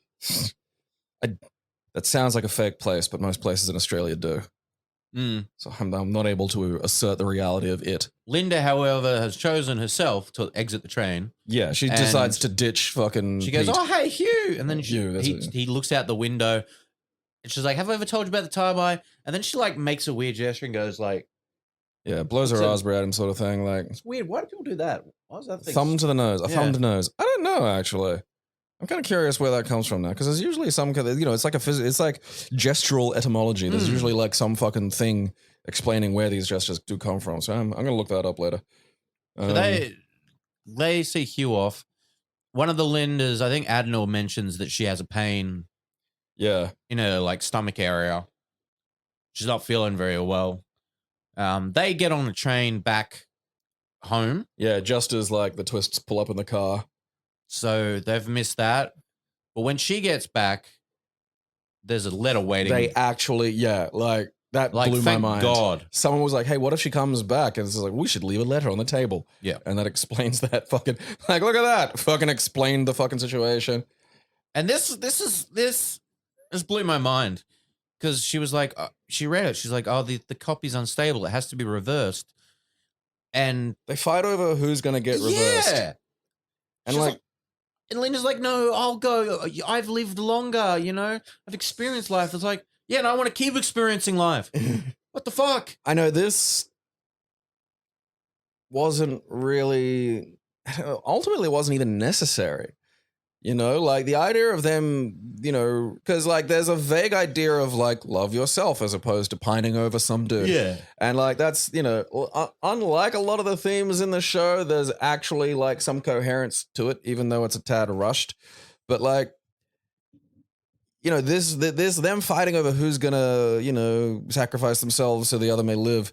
That sounds like a fake place, but most places in Australia do. Mm. So I'm not able to assert the reality of it. Linda, however, has chosen herself to exit the train. Yeah, she And decides to ditch fucking. She goes, Pete. "Oh, hey, Hugh," and then Hugh, that's it. he looks out the window, and she's like, "Have I ever told you about the tie-by?" And then she like makes a weird gesture and goes like, Yeah, blows her So- raspberry at him, sort of thing. Like "It's weird. Why do people do that? Why was that thing?" thumb to the nose, a Yeah. thumb to nose. I don't know actually. I'm kind of curious where that comes from now, because there's usually some kind of, it's like it's like gestural etymology. There's usually like some fucking thing explaining where these gestures do come from. So I'm gonna look that up later. So they see Hugh off. One of the Lindas, I think Admiral mentions that she has a pain yeah, in her like stomach area. She's not feeling very well. They get on a train back home, yeah, just as like the twists pull up in the car. so they've missed that. But when she gets back, there's a letter waiting. They actually, like that like, blew my thank mind. God. Someone was like, "Hey, what if she comes back?" And it's like, "We should leave a letter on the table." Yeah. And that explains that fucking, like, look at that, fucking explained the fucking situation. And this blew my mind because she was like, she read it. She's like, "Oh, the copy's unstable. It has to be reversed." And They fight over who's gonna get reversed. yeah, And She's like, and Linda's like, "No, I'll go. I've lived longer. I've experienced life." It's like, yeah, and I want to keep experiencing life. What the fuck? I know this wasn't really, ultimately wasn't even necessary. Like the idea of them, because like there's a vague idea of like love yourself as opposed to pining over some dude. Yeah, And like that's, unlike a lot of the themes in the show, there's actually like some coherence to it, even though it's a tad rushed. But like, this them fighting over who's gonna, sacrifice themselves so the other may live,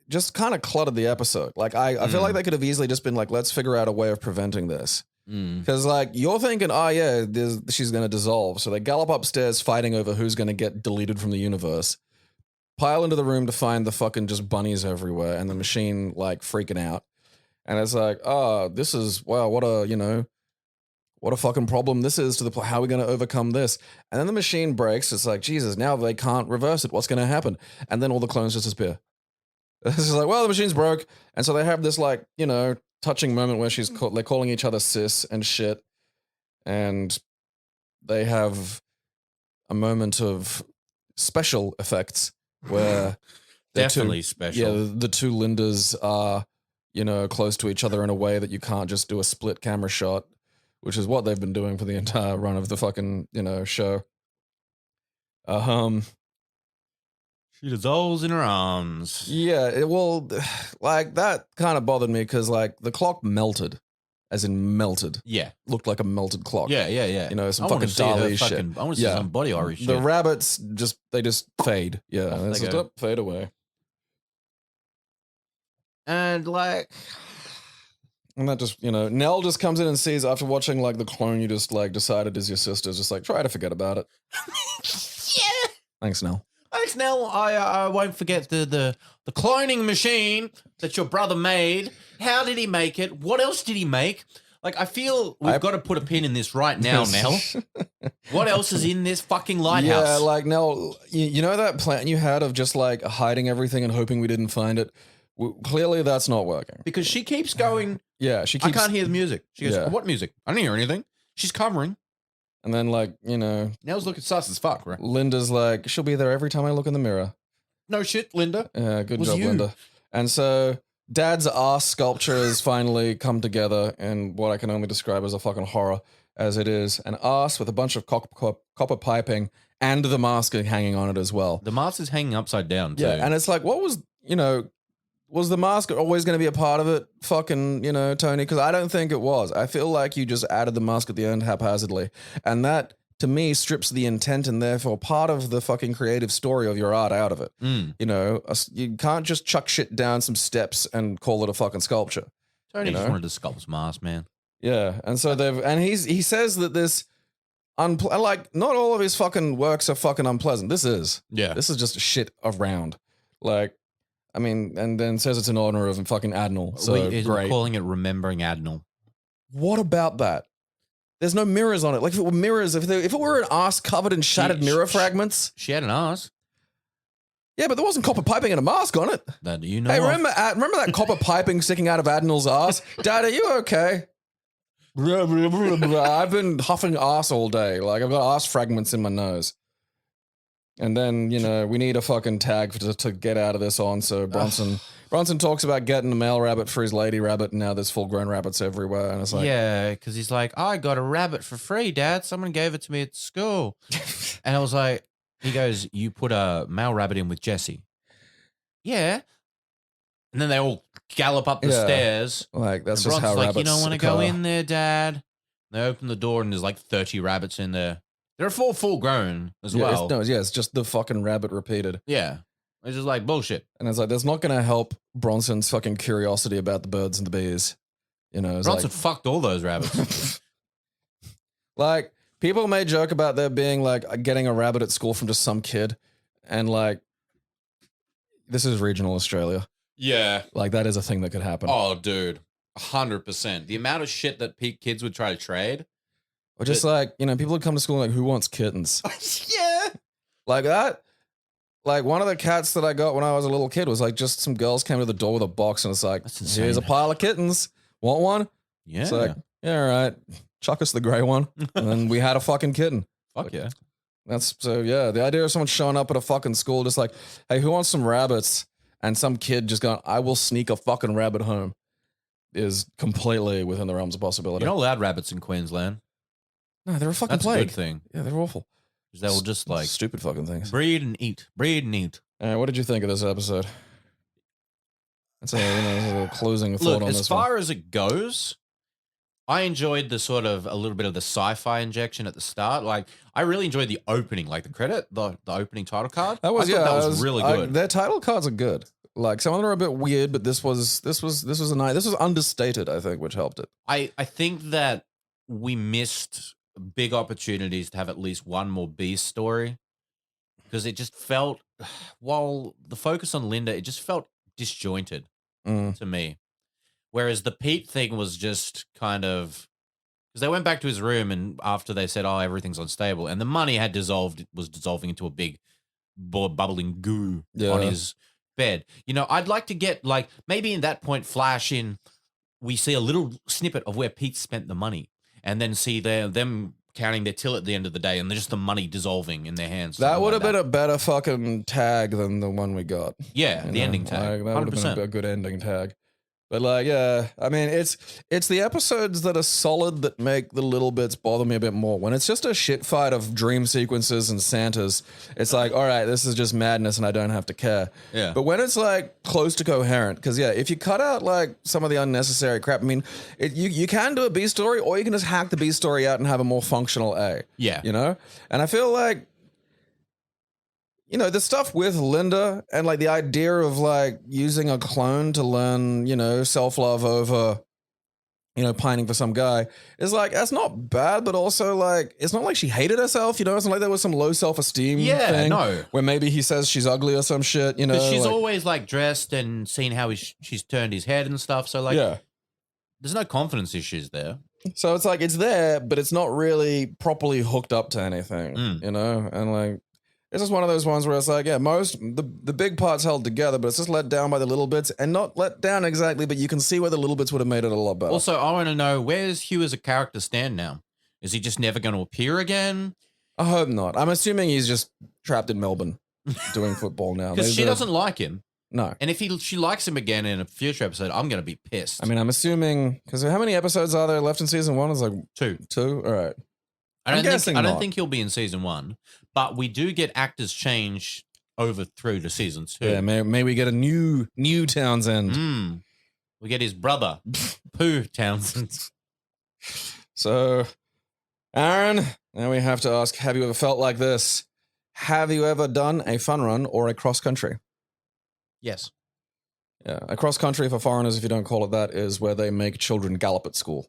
just kind of cluttered the episode. Like I feel like they could have easily just been like, let's figure out a way of preventing this. Because like you're thinking, oh yeah, she's gonna dissolve. So they gallop upstairs fighting over who's gonna get deleted from the universe. Pile into the room to find the fucking just bunnies everywhere and the machine like freaking out. And it's like, oh, this is wow, what a fucking problem this is to the how are we gonna overcome this? And then the machine breaks. It's like, Jesus, now they can't reverse it. What's gonna happen? And then all the clones just disappear. It's just like, well, the machine's broke. And so they have this like, touching moment where they're calling each other sis and shit. And they have a moment of special effects where definitely special. Yeah, the two Lindas are, close to each other in a way that you can't just do a split camera shot, which is what they've been doing for the entire run of the fucking, show. She dissolves in her arms. Yeah, like that kind of bothered me because like the clock melted, as in melted. Yeah, Looked like a melted clock. yeah. Some I wanna fucking see her Dali shit. I want to see Yeah. some body horror shit. The rabbits just fade. Yeah, Off and they it's go. just fade away. And like, And that just, Nell just comes in and sees after watching like the clone you just like decided is your sister, just like try to forget about it. Yeah. Thanks, Nell. Thanks, Nell. I won't forget the cloning machine that your brother made. How did he make it? What else did he make? Like, I feel we've got to put a pin in this right now, Nell. What else is in this fucking lighthouse? Yeah, like, Nell, you know that plan you had of just like hiding everything and hoping we didn't find it? Clearly that's not working. Because she keeps going, Yeah, she keeps... I can't hear the music. She goes, Yeah. What music? I don't hear anything. She's covering. And then, like, Nell's looking sus as fuck, right? Linda's like, she'll be there every time I look in the mirror. No shit, Linda. Yeah, good Was job, you. Linda. And so Dad's ass sculpture has finally come together in what I can only describe as a fucking horror, as it is an ass with a bunch of copper piping and the mask hanging on it as well. The mask is hanging upside down, too. Yeah, and it's like, what was, was the mask always going to be a part of it? Fucking, Tony? Because I don't think it was. I feel like you just added the mask at the end haphazardly. And that, to me, strips the intent and therefore part of the fucking creative story of your art out of it. You can't just chuck shit down some steps and call it a fucking sculpture. Tony just wanted to sculpt his mask, man. Yeah, and so he says that this, like, not all of his fucking works are fucking unpleasant. This is. Yeah. This is just shit around. Like, I mean, and then says it's in honor of fucking Adnal. So We're great. calling it Remembering Adnal. What about that? There's no mirrors on it. Like, if it were mirrors, if it were an ass covered in shattered mirror fragments. She had an ass. Yeah, but there wasn't copper piping and a mask on it. That you know. Hey, of. remember that copper piping sticking out of Adnal's ass? Dad, are you okay? I've been huffing ass all day. Like, I've got ass fragments in my nose. And then, we need a fucking tag to get out of this on. So Bronson talks about getting a male rabbit for his lady rabbit, and now there's full-grown rabbits everywhere. And it's like, yeah, because he's like, I got a rabbit for free, Dad. Someone gave it to me at school. And I was like, he goes, you put a male rabbit in with Jesse. Yeah. And then they all gallop up the stairs. Like, that's and just how Bronson's rabbits like, you don't want to go occur. in there, Dad. And they open the door, and there's like 30 rabbits in there. They're full grown as well. It's just the fucking rabbit repeated. Yeah. It's just like bullshit. And it's like, that's not going to help Bronson's fucking curiosity about the birds and the bees. Bronson fucked all those rabbits. Like, people may joke about there being like getting a rabbit at school from just some kid. And like, this is regional Australia. Yeah. Like, that is a thing that could happen. Oh, dude. 100%. The amount of shit that kids would try to trade. Or just like, people would come to school like, who wants kittens? Yeah. Like that. Like, one of the cats that I got when I was a little kid was like, just some girls came to the door with a box and it's like, here's a pile of kittens. Want one? Yeah. It's like, yeah, all right. Chuck us the gray one. And then we had a fucking kitten. Fuck yeah. The idea of someone showing up at a fucking school just like, hey, who wants some rabbits? And some kid just going, I will sneak a fucking rabbit home is completely within the realms of possibility. You're not allowed rabbits in Queensland. No, they're a fucking That's plague. a good thing. Yeah, they're awful. Because they will just like stupid fucking things. breed and eat. Breed and eat. All right, what did you think of this episode? That's a closing thought Look, on as this far one. as it goes, I enjoyed the sort of a little bit of the sci-fi injection at the start. Like, I really enjoyed the opening, like the opening title card. I thought that was really good. Their title cards are good. Like, some of them are a bit weird, but this was a nice. This was understated, I think, which helped it. I think that we missed big opportunities to have at least one more B story, because it just felt, while the focus on Linda, it just felt disjointed to me. Whereas the Pete thing was just kind of, because they went back to his room and after they said, oh, everything's unstable, and the money was dissolving into a big bubbling goo on his bed. I'd like to get, like, maybe in that point flash in, we see a little snippet of where Pete spent the money, and then see them counting their till at the end of the day, and just the money dissolving in their hands. That would have been a better fucking tag than the one we got. Yeah, the ending tag. Like, that would have been a good ending tag. But like, yeah, I mean, it's the episodes that are solid that make the little bits bother me a bit more. When it's just a shit fight of dream sequences and Santas, it's like, all right, this is just madness and I don't have to care. Yeah. But when it's like close to coherent, because yeah, if you cut out like some of the unnecessary crap, I mean, you can do a B story, or you can just hack the B story out and have a more functional A. Yeah. And I feel like, the stuff with Linda and like the idea of like using a clone to learn, self-love over pining for some guy. It's like, that's not bad, but also like, it's not like she hated herself, It's not like there was some low self-esteem thing. No. Where maybe he says she's ugly or some shit, But she's like, always like dressed and seen how she's turned his head and stuff. So like, there's no confidence issues there. So it's like, it's there, but it's not really properly hooked up to anything, And like, it's just one of those ones where it's like, the big part's held together, but it's just let down by the little bits, and not let down exactly, but you can see where the little bits would have made it a lot better. Also, I want to know, where's Hugh as a character stand now? Is he just never going to appear again? I hope not. I'm assuming he's just trapped in Melbourne doing football now. Because she doesn't like him. No. And if she likes him again in a future episode, I'm going to be pissed. I mean, I'm assuming, because how many episodes are there left in season 1? It's like 2. 2? All right. I don't think he'll be in season 1, but we do get actors change over through to season 2. Yeah, may we get a new Townsend. We get his brother, Pooh Townsend. So, Aaron, now we have to ask, have you ever felt like this? Have you ever done a fun run or a cross country? Yes. Yeah, a cross country, for foreigners, if you don't call it that, is where they make children gallop at school.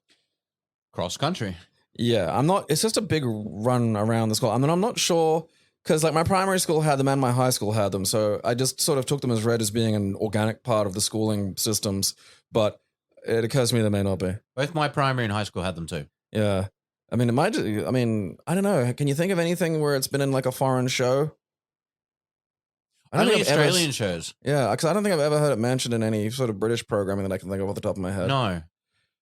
Cross country. Yeah, it's just a big run around the school. I mean, I'm not sure, because like my primary school had them and my high school had them, so I just sort of took them as read as being an organic part of the schooling systems, but it occurs to me they may not be. Both my primary and high school had them too. Yeah. I mean, I don't know. Can you think of anything where it's been in like a foreign show? Only Australian shows. Yeah, because I don't think I've ever heard it mentioned in any sort of British programming that I can think of off the top of my head. No.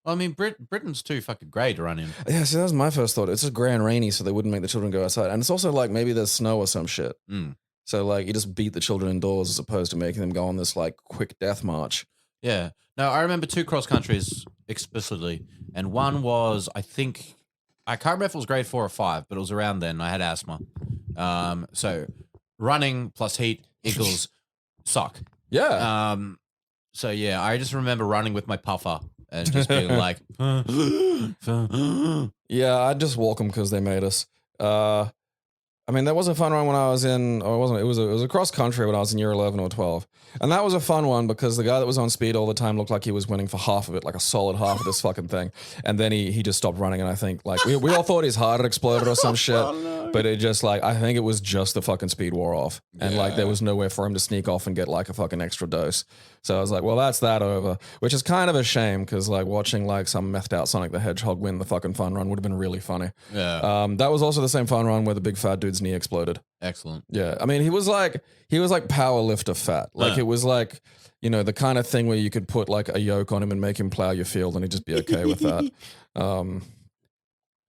Well, I mean, Britain's too fucking grey to run in. Yeah, see, that was my first thought. It's just grey and rainy, so they wouldn't make the children go outside. And it's also like maybe there's snow or some shit. So like you just beat the children indoors as opposed to making them go on this like quick death march. Yeah. No, I remember 2 cross countries explicitly. And one was, I can't remember if it was grade 4 or 5, but it was around then. I had asthma. So running plus heat equals suck. Yeah. So yeah, I just remember running with my puffer and just being like, yeah, I'd just walk them because they made us. I mean, that was a fun one when I was in, or it wasn't, it was a cross country when I was in year 11 or 12. And that was a fun one because the guy that was on speed all the time looked like he was winning for half of it, like a solid half of this fucking thing. And then he just stopped running. And I think like, we all thought his heart had exploded or some shit, but it just like, I think it was just the fucking speed wore off. And like, there was nowhere for him to sneak off and get like a fucking extra dose. So I was like, well, that's that over, which is kind of a shame because like watching like some methed out Sonic the Hedgehog win the fucking fun run would have been really funny. Yeah. That was also the same fun run where the big fat dude's knee exploded. Excellent. Yeah. I mean, he was like power lifter fat. Like it was like, you know, the kind of thing where you could put like a yoke on him and make him plow your field and he'd just be okay with that.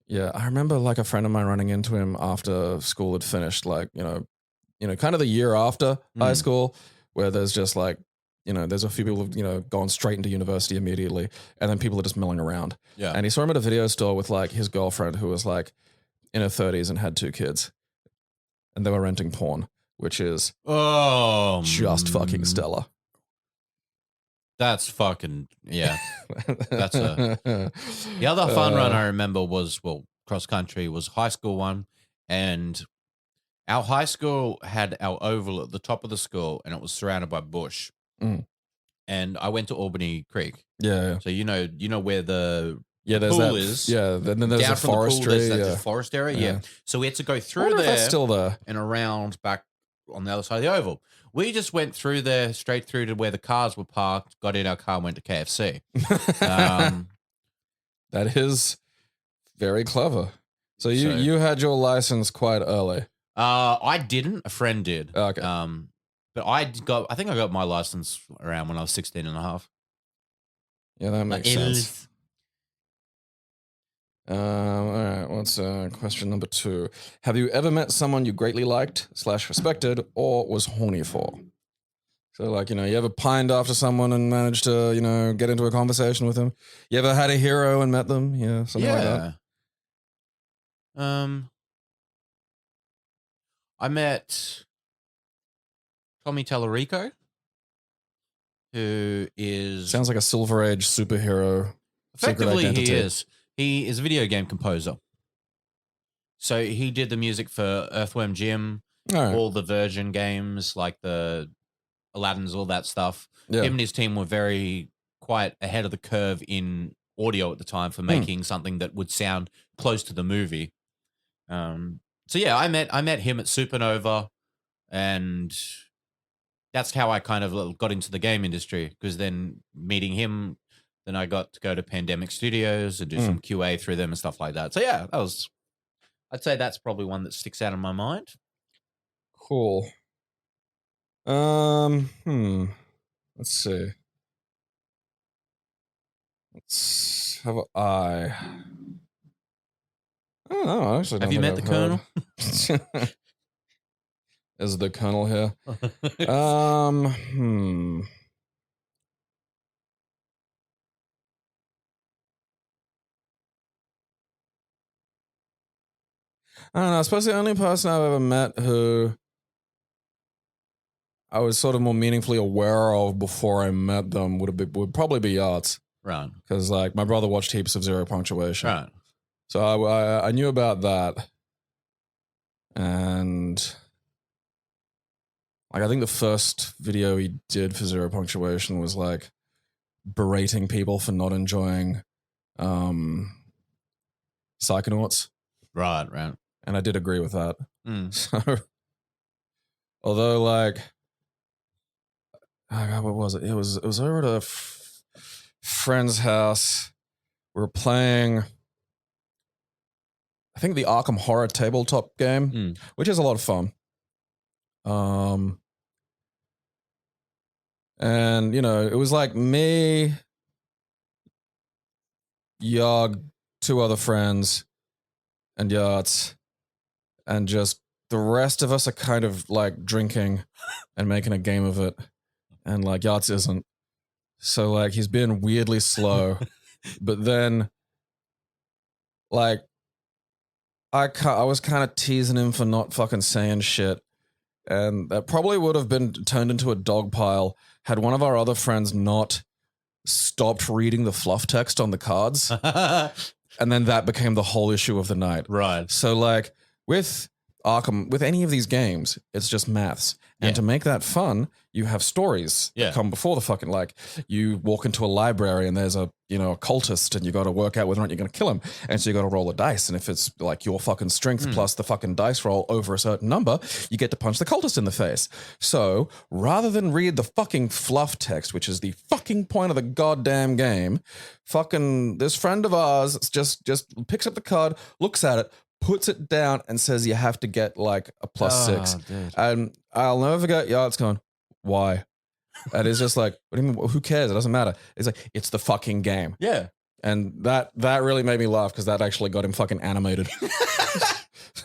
Yeah. I remember like a friend of mine running into him after school had finished, like, you know, kind of the year after high school where there's just like, you know, there's a few people who've, you know, gone straight into university immediately and then people are just milling around. Yeah. And he saw him at a video store with like his girlfriend who was like in her 30s and had 2 kids. And they were renting porn, which is just fucking stellar. That's fucking, yeah. That's the other fun run I remember was, well, cross country was high school one. And our high school had our oval at the top of the school and it was surrounded by bush. And I went to Albany Creek. Yeah. So you know where the there's pool that, is. Yeah, then there's down a from forestry. The pool, there's that forest area. Yeah. So we had to go through there. If that's still there. And around back on the other side of the oval. We just went through there, straight through to where the cars were parked, got in our car and went to KFC. That is very clever. So you had your license quite early. I didn't. A friend did. Okay. But I think I got my license around when I was 16 and a half. Yeah, that makes sense. All right, what's question number 2? Have you ever met someone you greatly liked / respected or was horny for? So like, you know, you ever pined after someone and managed to, you know, get into a conversation with them? You ever had a hero and met them? Yeah, something like that. I met Tommy Tallarico, who is... Sounds like a Silver Age superhero. Effectively, he is. He is a video game composer. So he did the music for Earthworm Jim, all the Virgin games, like the Aladdin's, all that stuff. Yeah. Him and his team were quite ahead of the curve in audio at the time for making something that would sound close to the movie. So yeah, I met him at Supernova, and that's how I kind of got into the game industry. Because then meeting him, then I got to go to Pandemic Studios and do some QA through them and stuff like that. So yeah, I'd say that's probably one that sticks out in my mind. Cool. Let's see. Let's have an eye. I don't know. Actually, Have you met the Colonel? Is the Colonel here? I don't know. I suppose the only person I've ever met who I was sort of more meaningfully aware of before I met them would probably be Yachts. Right. Because like my brother watched heaps of Zero Punctuation. Right. So I knew about that. And like I think the first video he did for Zero Punctuation was like berating people for not enjoying Psychonauts. Right. And I did agree with that. So although like oh God, what was it? It was over at a friend's house. We were playing I think the Arkham Horror tabletop game, which is a lot of fun. And you know, it was like me, Yog, 2 other friends, and Yachts, and just the rest of us are kind of like drinking and making a game of it, and like Yachts isn't. So like he's been weirdly slow, but then like I was kind of teasing him for not fucking saying shit, and that probably would have been turned into a dog pile had one of our other friends not stopped reading the fluff text on the cards, and then that became the whole issue of the night. Right. So like with Arkham, with any of these games, it's just maths. And to make that fun, you have stories that come before the fucking, like, you walk into a library and there's a cultist and you got to work out whether or not you're going to kill him. And so you got to roll a dice. And if it's like your fucking strength plus the fucking dice roll over a certain number, you get to punch the cultist in the face. So rather than read the fucking fluff text, which is the fucking point of the goddamn game, fucking this friend of ours just picks up the card, looks at it, puts it down and says you have to get like a +6. Dude. And I'll never forget Yacht's going, why? And it's just like, what do you mean? Who cares? It doesn't matter. It's like, it's the fucking game. Yeah. And that really made me laugh because that actually got him fucking animated. So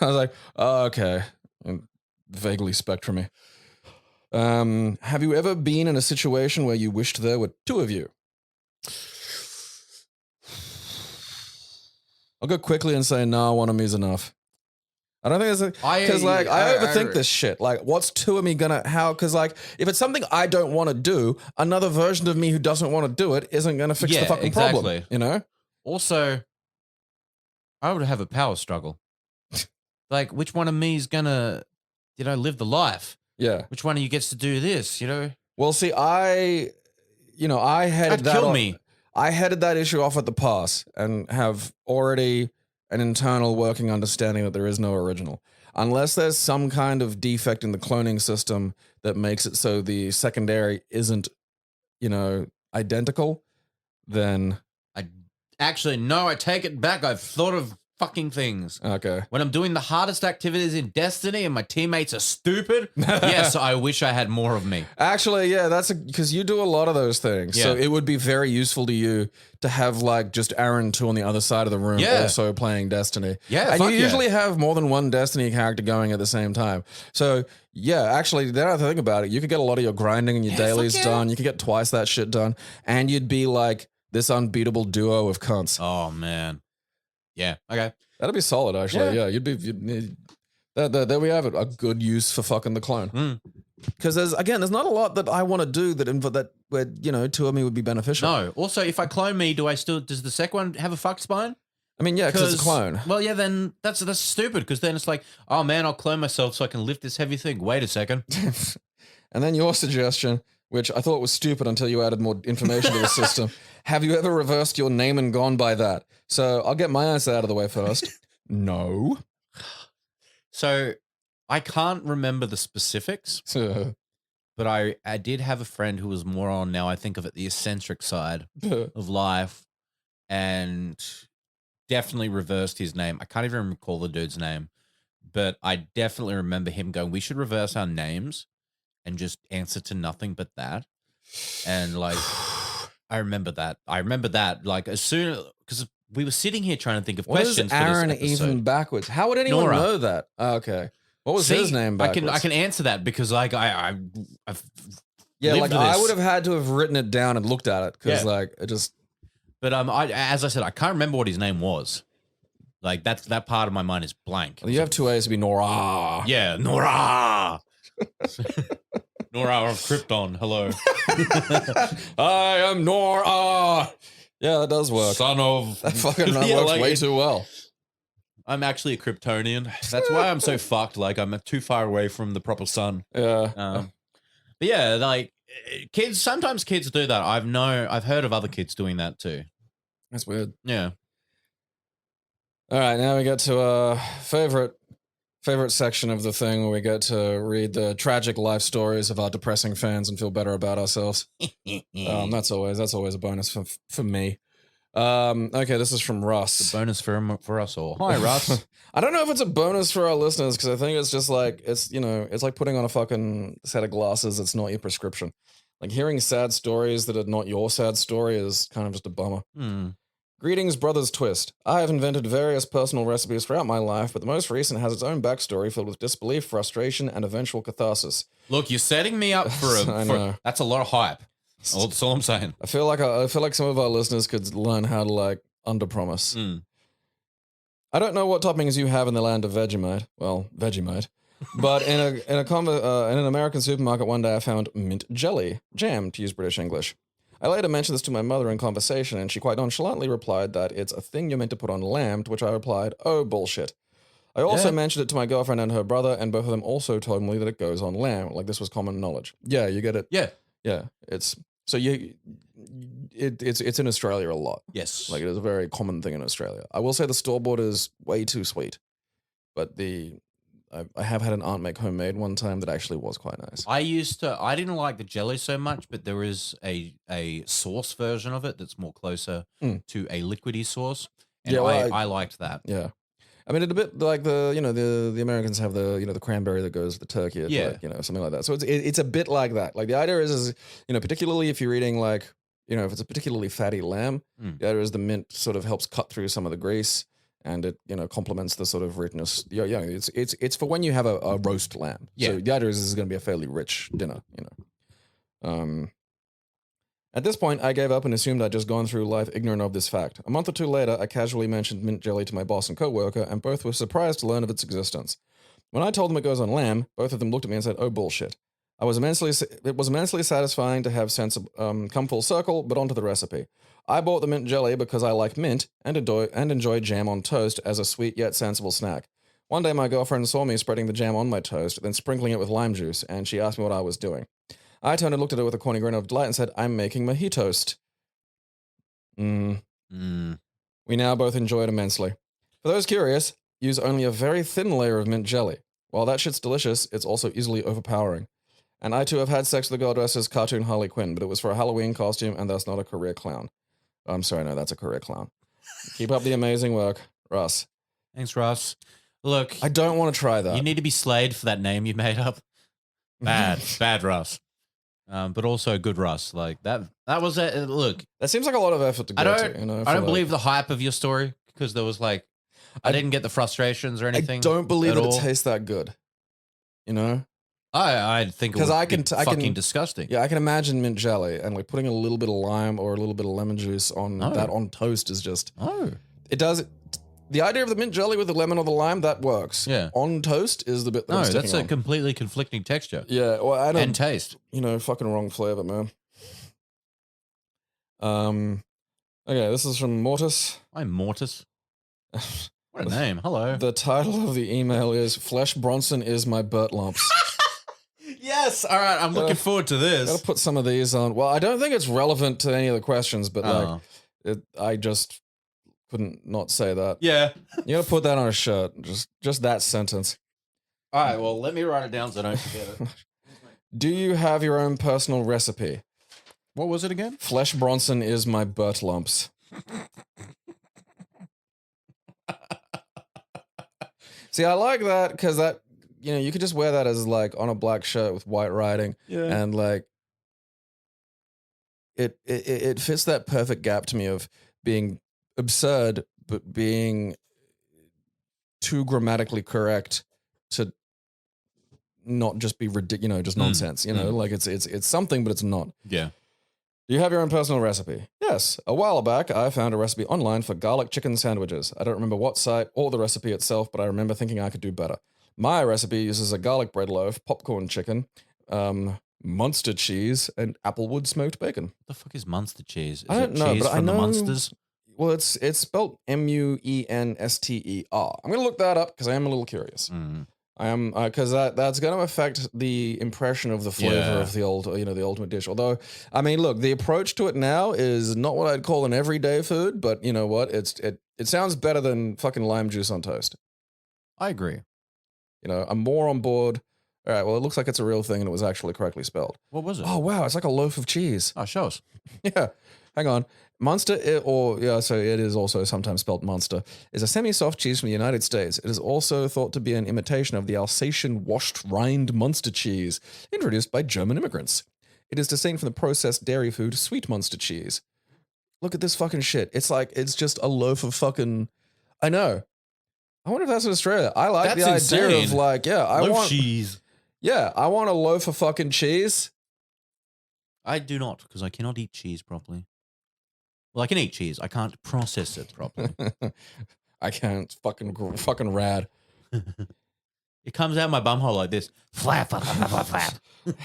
I was like, oh, okay. And vaguely spectrumy. Have you ever been in a situation where you wished there were 2 of you? I'll go quickly and say, no, 1 of me is enough. I don't think it's because I overthink this shit. Like, what's 2 of me gonna, how? Because like, if it's something I don't want to do, another version of me who doesn't want to do it isn't gonna fix the fucking problem. You know. Also, I would have a power struggle. Like, which one of me is gonna, live the life? Yeah. Which one of you gets to do this? Well, see, I headed That'd that kill off, me. I headed that issue off at the pass and have already an internal working understanding that there is no original. Unless there's some kind of defect in the cloning system that makes it so the secondary isn't, identical, then... I take it back. I've thought of fucking things. Okay. When I'm doing the hardest activities in Destiny and my teammates are stupid, yes, I wish I had more of me. Actually, yeah, that's because you do a lot of those things. Yeah. So it would be very useful to you to have like just Aaron 2 on the other side of the room also playing Destiny. Yeah, and you usually have more than one Destiny character going at the same time. So yeah, actually, now that I think about it, you could get a lot of your grinding and your dailies done. You could get twice that shit done. And you'd be like this unbeatable duo of cunts. Oh, man. Yeah. Okay. That'd be solid, actually. Yeah, there we have it. A good use for fucking the clone. Because there's not a lot that I want to do where 2 of me would be beneficial. No. Also, if I clone me, does the second one have a fuck spine? I mean, yeah, because it's a clone. Well, yeah, then that's stupid. Because then it's like, oh man, I'll clone myself so I can lift this heavy thing. Wait a second. And then your suggestion which I thought was stupid until you added more information to the system. Have you ever reversed your name and gone by that? So I'll get my answer out of the way first. No. So I can't remember the specifics, but I did have a friend who was more on, now I think of it, the eccentric side of life, and definitely reversed his name. I can't even recall the dude's name, but I definitely remember him going, we should reverse our names and just answer to nothing but that. And like, I remember that. Like, as soon, because we were sitting here trying to think of what questions. What is Aaron for this episode. even backwards? How would anyone Nora. know that? Oh, okay. What was his name backwards? I can answer that because like I've yeah, like lived I this. would have had to have written it down and looked at it because Yeah. like it just. But as I said, I can't remember what his name was. Like that part of my mind is blank. You have two A's to be Nora. Yeah, Nora. Nora of Krypton. Hello. I am Nora. Yeah, that does work. Son of. That fucking Yeah, works like way it- too well. I'm actually a Kryptonian. That's why I'm so fucked. Like I'm too far away from the proper sun. Yeah. But yeah, like kids. Sometimes kids do that. I've heard of other kids doing that too. That's weird. Yeah. All right, now we get to a favorite section of the thing where we get to read the tragic life stories of our depressing fans and feel better about ourselves. That's always a bonus for me. Okay, this is from Russ. The bonus for us all. Hi, Russ. I don't know if it's a bonus for our listeners because I think it's just like it's like putting on a fucking set of glasses that's not your prescription. Like hearing sad stories that are not your sad story is kind of just a bummer. Greetings, Brothers Twist. I have invented various personal recipes throughout my life, but the most recent has its own backstory filled with disbelief, frustration, and eventual catharsis. Look, you're setting me up for I know. that's a lot of hype. That's all I'm saying. I feel like some of our listeners could learn how to like underpromise. I don't know what toppings you have in the land of Vegemite. Well, Vegemite. But in an American supermarket one day I found mint jelly, jam to use British English. I later mentioned this to my mother in conversation, and she quite nonchalantly replied that it's a thing you're meant to put on lamb, to which I replied, oh, bullshit. I also mentioned it to my girlfriend and her brother, and both of them also told me that it goes on lamb, like this was common knowledge. Yeah, you get it. Yeah. Yeah, it's in Australia a lot. Yes. Like it is a very common thing in Australia. I will say the store-bought is way too sweet, but I have had an aunt make homemade one time that actually was quite nice. I didn't like the jelly so much, but there is a sauce version of it that's more closer to a liquidy sauce. And I liked that. Yeah. I mean, it's a bit like the Americans have the cranberry that goes with the turkey. It's like, something like that. So it's a bit like that. Like the idea is particularly if you're eating like, if it's a particularly fatty lamb, the idea is the mint sort of helps cut through some of the grease. And it, complements the sort of richness. Yeah, it's for when you have a roast lamb. Yeah. So the idea is this is going to be a fairly rich dinner. At this point, I gave up and assumed I'd just gone through life ignorant of this fact. A month or two later, I casually mentioned mint jelly to my boss and coworker, and both were surprised to learn of its existence. When I told them it goes on lamb, both of them looked at me and said, "Oh bullshit." It was immensely satisfying to have sense come full circle, but onto the recipe. I bought the mint jelly because I like mint and enjoy jam on toast as a sweet yet sensible snack. One day my girlfriend saw me spreading the jam on my toast, then sprinkling it with lime juice, and she asked me what I was doing. I turned and looked at her with a corny grin of delight and said, "I'm making mojitoast." We now both enjoy it immensely. For those curious, use only a very thin layer of mint jelly. While that shit's delicious, it's also easily overpowering. And I too have had sex with the girl dressed as cartoon Harley Quinn, but it was for a Halloween costume and thus not a career clown. I'm sorry, no, that's a career clown. Keep up the amazing work, Russ. Thanks, Russ. Look, I don't want to try that. you need to be slayed for that name you made up. Bad Russ. But also good Russ. Like that was it. Look, That seems like a lot of effort to go to. I don't believe the hype of your story because there was like, I didn't get the frustrations or anything. I don't believe at that all. it tastes that good. I think it would I be can fucking disgusting. Yeah, I can imagine mint jelly and like putting a little bit of lime or a little bit of lemon juice on that on toast is just. Oh. It does. The idea of the mint jelly with the lemon or the lime, that works. Yeah. On toast is the bit that I'm No, sticking that's a on. completely conflicting texture. Yeah, well, I don't. And taste. Fucking wrong flavor, man. Okay, this is from Mortis. I'm Mortis. What a name. Hello. The title of the email is "Flesh Bronson is my Burt Lumps." Yes. All right. I'm looking forward to this. Gotta put some of these on. Well, I don't think it's relevant to any of the questions, but I just couldn't not say that. Yeah. You gotta put that on a shirt. Just that sentence. All right. Well, let me write it down so I don't forget it. Do you have your own personal recipe? What was it again? Flesh Bronson is my butt lumps. See, I like that because that, you could just wear that as like on a black shirt with white writing. Yeah. And like, it fits that perfect gap to me of being absurd, but being too grammatically correct to not just be ridiculous, just nonsense, like it's something, but it's not. Yeah. Do you have your own personal recipe? Yes. A while back, I found a recipe online for garlic chicken sandwiches. I don't remember what site or the recipe itself, but I remember thinking I could do better. My recipe uses a garlic bread loaf, popcorn chicken, Munster cheese, and applewood smoked bacon. What the fuck is Munster cheese? Is I don't it know, cheese but I from the know- Munsters? Well, it's spelled Munster. I'm going to look that up because I am a little curious. Mm. I am because that's going to affect the impression of the flavor Yeah. of the the ultimate dish. Although, I mean, look, the approach to it now is not what I'd call an everyday food, but you know what? It sounds better than fucking lime juice on toast. I agree. I'm more on board. All right, well, it looks like it's a real thing and it was actually correctly spelled. What was it? Oh wow, it's like a loaf of cheese. Oh, show us. Yeah, hang on. Munster, so it is also sometimes spelled Munster, is a semi-soft cheese from the United States. It is also thought to be an imitation of the Alsatian washed rind Munster cheese, introduced by German immigrants. It is distinct from the processed dairy food sweet Munster cheese. Look at this fucking shit. It's just a loaf of fucking... I know. I wonder if that's in Australia. I like That's the idea insane. of like, I Loaf want... cheese. Yeah, I want a loaf of fucking cheese. I do not, because I cannot eat cheese properly. Well, I can eat cheese. I can't process it properly. I can't. Fucking rad. It comes out my bumhole like this. Flap, flap, flap, flap, flap.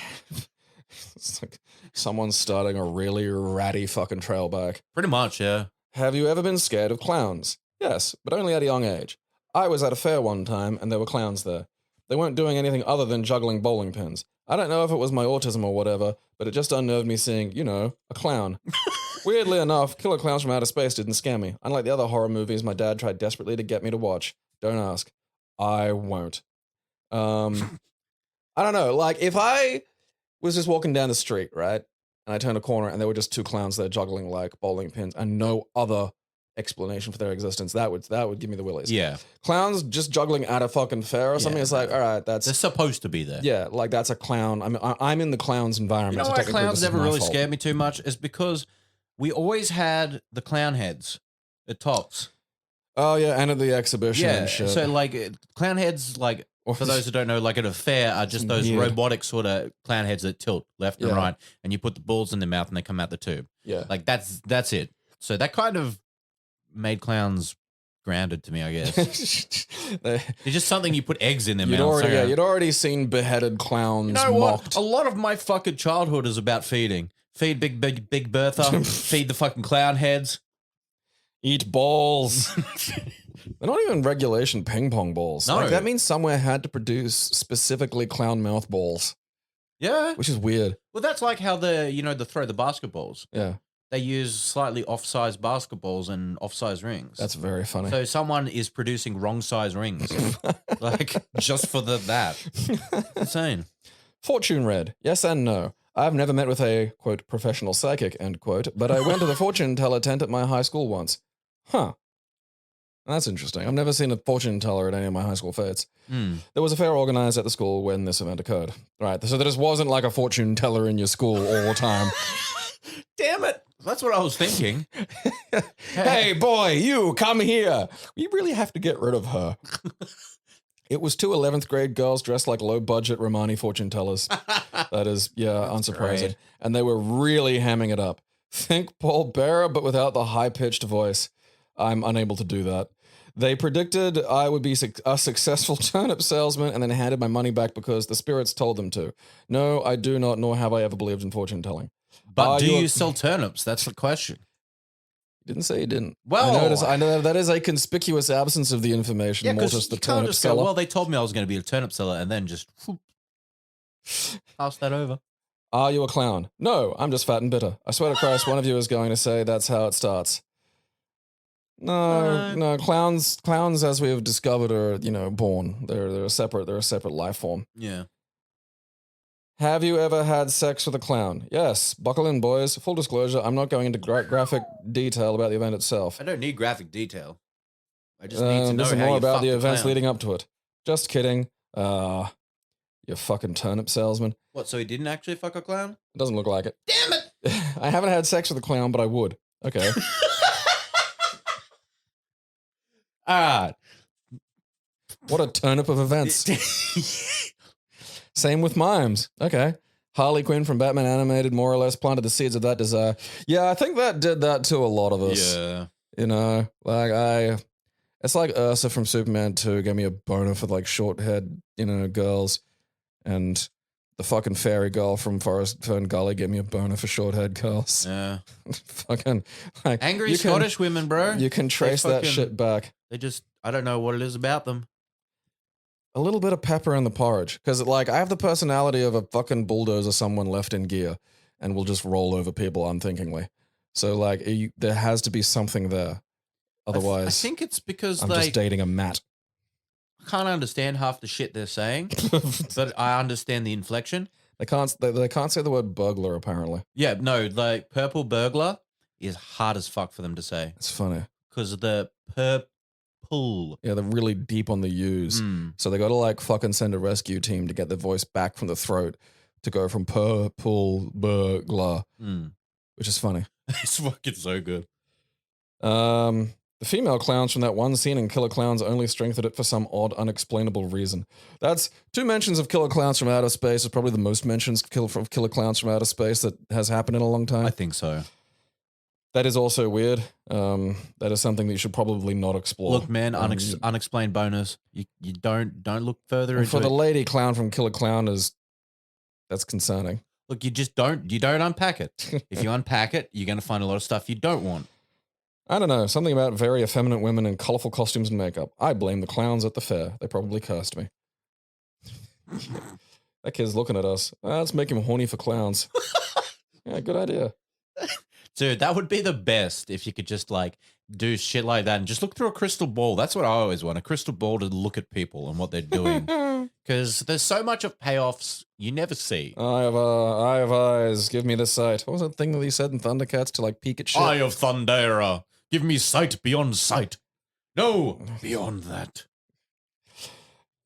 It's like someone's starting a really ratty fucking trailback. Pretty much, yeah. Have you ever been scared of clowns? Yes, but only at a young age. I was at a fair one time and there were clowns there. They weren't doing anything other than juggling bowling pins. I don't know if it was my autism or whatever, but it just unnerved me seeing, a clown. Weirdly enough, Killer Clowns from Outer Space didn't scare me. Unlike the other horror movies my dad tried desperately to get me to watch. Don't ask. I won't. I don't know. Like, if I was just walking down the street, right, and I turned a corner and there were just two clowns there juggling, like, bowling pins and no other explanation for their existence, that would give me the willies. Yeah. Clowns just juggling at a fucking fair or something, Yeah. it's like, all right, They're that's... supposed to be there. Yeah, like, that's a clown. I mean, I'm in the clown's environment. You know so why technically clowns this is never my really fault. scared me too much? Is because we always had the clown heads at Tops. Oh, yeah, and at the exhibition and shit. So like clown heads, like for those who don't know, like at a fair are just those Weird. robotic sort of clown heads that tilt left and Yeah. right, and you put the balls in their mouth and they come out the tube. Yeah. Like that's it. So that kind of made clowns grounded to me, I guess. They- It's just something you put eggs in their you'd mouth. already, So, yeah, you'd already seen beheaded clowns you know what? mocked. A lot of my fucking childhood is about feeding. Feed Big Bertha. Feed the fucking clown heads. Eat balls. They're not even regulation ping pong balls. No. Like, that means somewhere had to produce specifically clown mouth balls, Yeah. which is weird. Well, that's like how the throw the basketballs. Yeah, They use slightly off-size basketballs and off-size rings. that's very funny. So someone is producing wrong-size rings, like just for that. Insane. Fortune read, yes and no. I've never met with a, quote, professional psychic, end quote, but I went to the fortune teller tent at my high school once. Huh. That's interesting. I've never seen a fortune teller at any of my high school fates. Mm. There was a fair organized at the school when this event occurred. Right, so there just wasn't like a fortune teller in your school all the time. Damn it! That's what I was thinking. Hey, boy, you, come here. We really have to get rid of her. It was two 11th grade girls dressed like low-budget Romani fortune tellers. That is, yeah, unsurprising. great. And they were really hamming it up. Think Paul Bearer, but without the high-pitched voice. I'm unable to do that. They predicted I would be a successful turnip salesman and then handed my money back because the spirits told them to. No, I do not, nor have I ever believed in fortune telling. But do you sell turnips? That's the question. Didn't say he didn't. Well- I know that is a conspicuous absence of the information. Yeah, more because just the you can't turnip just go, seller. well, they told me I was going to be a turnip seller and then just... whoop. Pass that over. Are you a clown? No, I'm just fat and bitter. I swear to Christ, one of you is going to say that's how it starts. No, clowns, as we have discovered, are, born. They're a separate life form. Yeah. Have you ever had sex with a clown? Yes. Buckle in, boys. Full disclosure, I'm not going into graphic detail about the event itself. I don't need graphic detail. I just need to know this is how more you about fucked the a events clown. leading up to it. Just kidding. You fucking turnip salesman. What, so he didn't actually fuck a clown? It doesn't look like it. Damn it! I haven't had sex with a clown, but I would. Okay. All right. What a turnip of events. Same with mimes. Okay. Harley Quinn from Batman Animated more or less planted the seeds of that desire. Yeah, I think that did that to a lot of us. Yeah. It's like Ursa from Superman 2 gave me a boner for like short-haired, girls. And the fucking fairy girl from Forest Fern Gully gave me a boner for short-haired girls. Yeah. Fucking like Angry Scottish women, bro. You can trace that shit back. They just, I don't know what it is about them. A little bit of pepper in the porridge. Because, I have the personality of a fucking bulldozer someone left in gear and will just roll over people unthinkingly. So, there has to be something there. Otherwise, I think it's because I'm just dating a mat. I can't understand half the shit they're saying, but I understand the inflection. They can't say the word burglar, apparently. Yeah, no, purple burglar is hard as fuck for them to say. It's funny. Because of the purple. Yeah, they're really deep on the U's. So they got to fucking send a rescue team to get the voice back from the throat to go from purple burglar, which is funny. It's fucking so good. The female clowns from that one scene in Killer Clowns only strengthened it for some odd, unexplainable reason. That's 2 mentions of Killer Clowns from Outer Space is probably the most mentions of Killer Clowns from Outer Space that has happened in a long time. I think so. That is also weird. That is something that you should probably not explore. Look, man, unexplained bonus. You don't look further into for the it. lady clown from Killer Clown that's concerning. Look, you don't unpack it. If you unpack it, you're going to find a lot of stuff you don't want. I don't know, something about very effeminate women in colorful costumes and makeup. I blame the clowns at the fair. They probably cursed me. That kid's looking at us. Let's make him horny for clowns. Yeah, good idea. Dude, that would be the best if you could just do shit like that and just look through a crystal ball. That's what I always want, a crystal ball to look at people and what they're doing. Because there's so much of payoffs you never see. I have eyes. Give me the sight. What was that thing that he said in Thundercats to peek at shit? Eye of Thundera. Give me sight beyond sight. No, beyond that.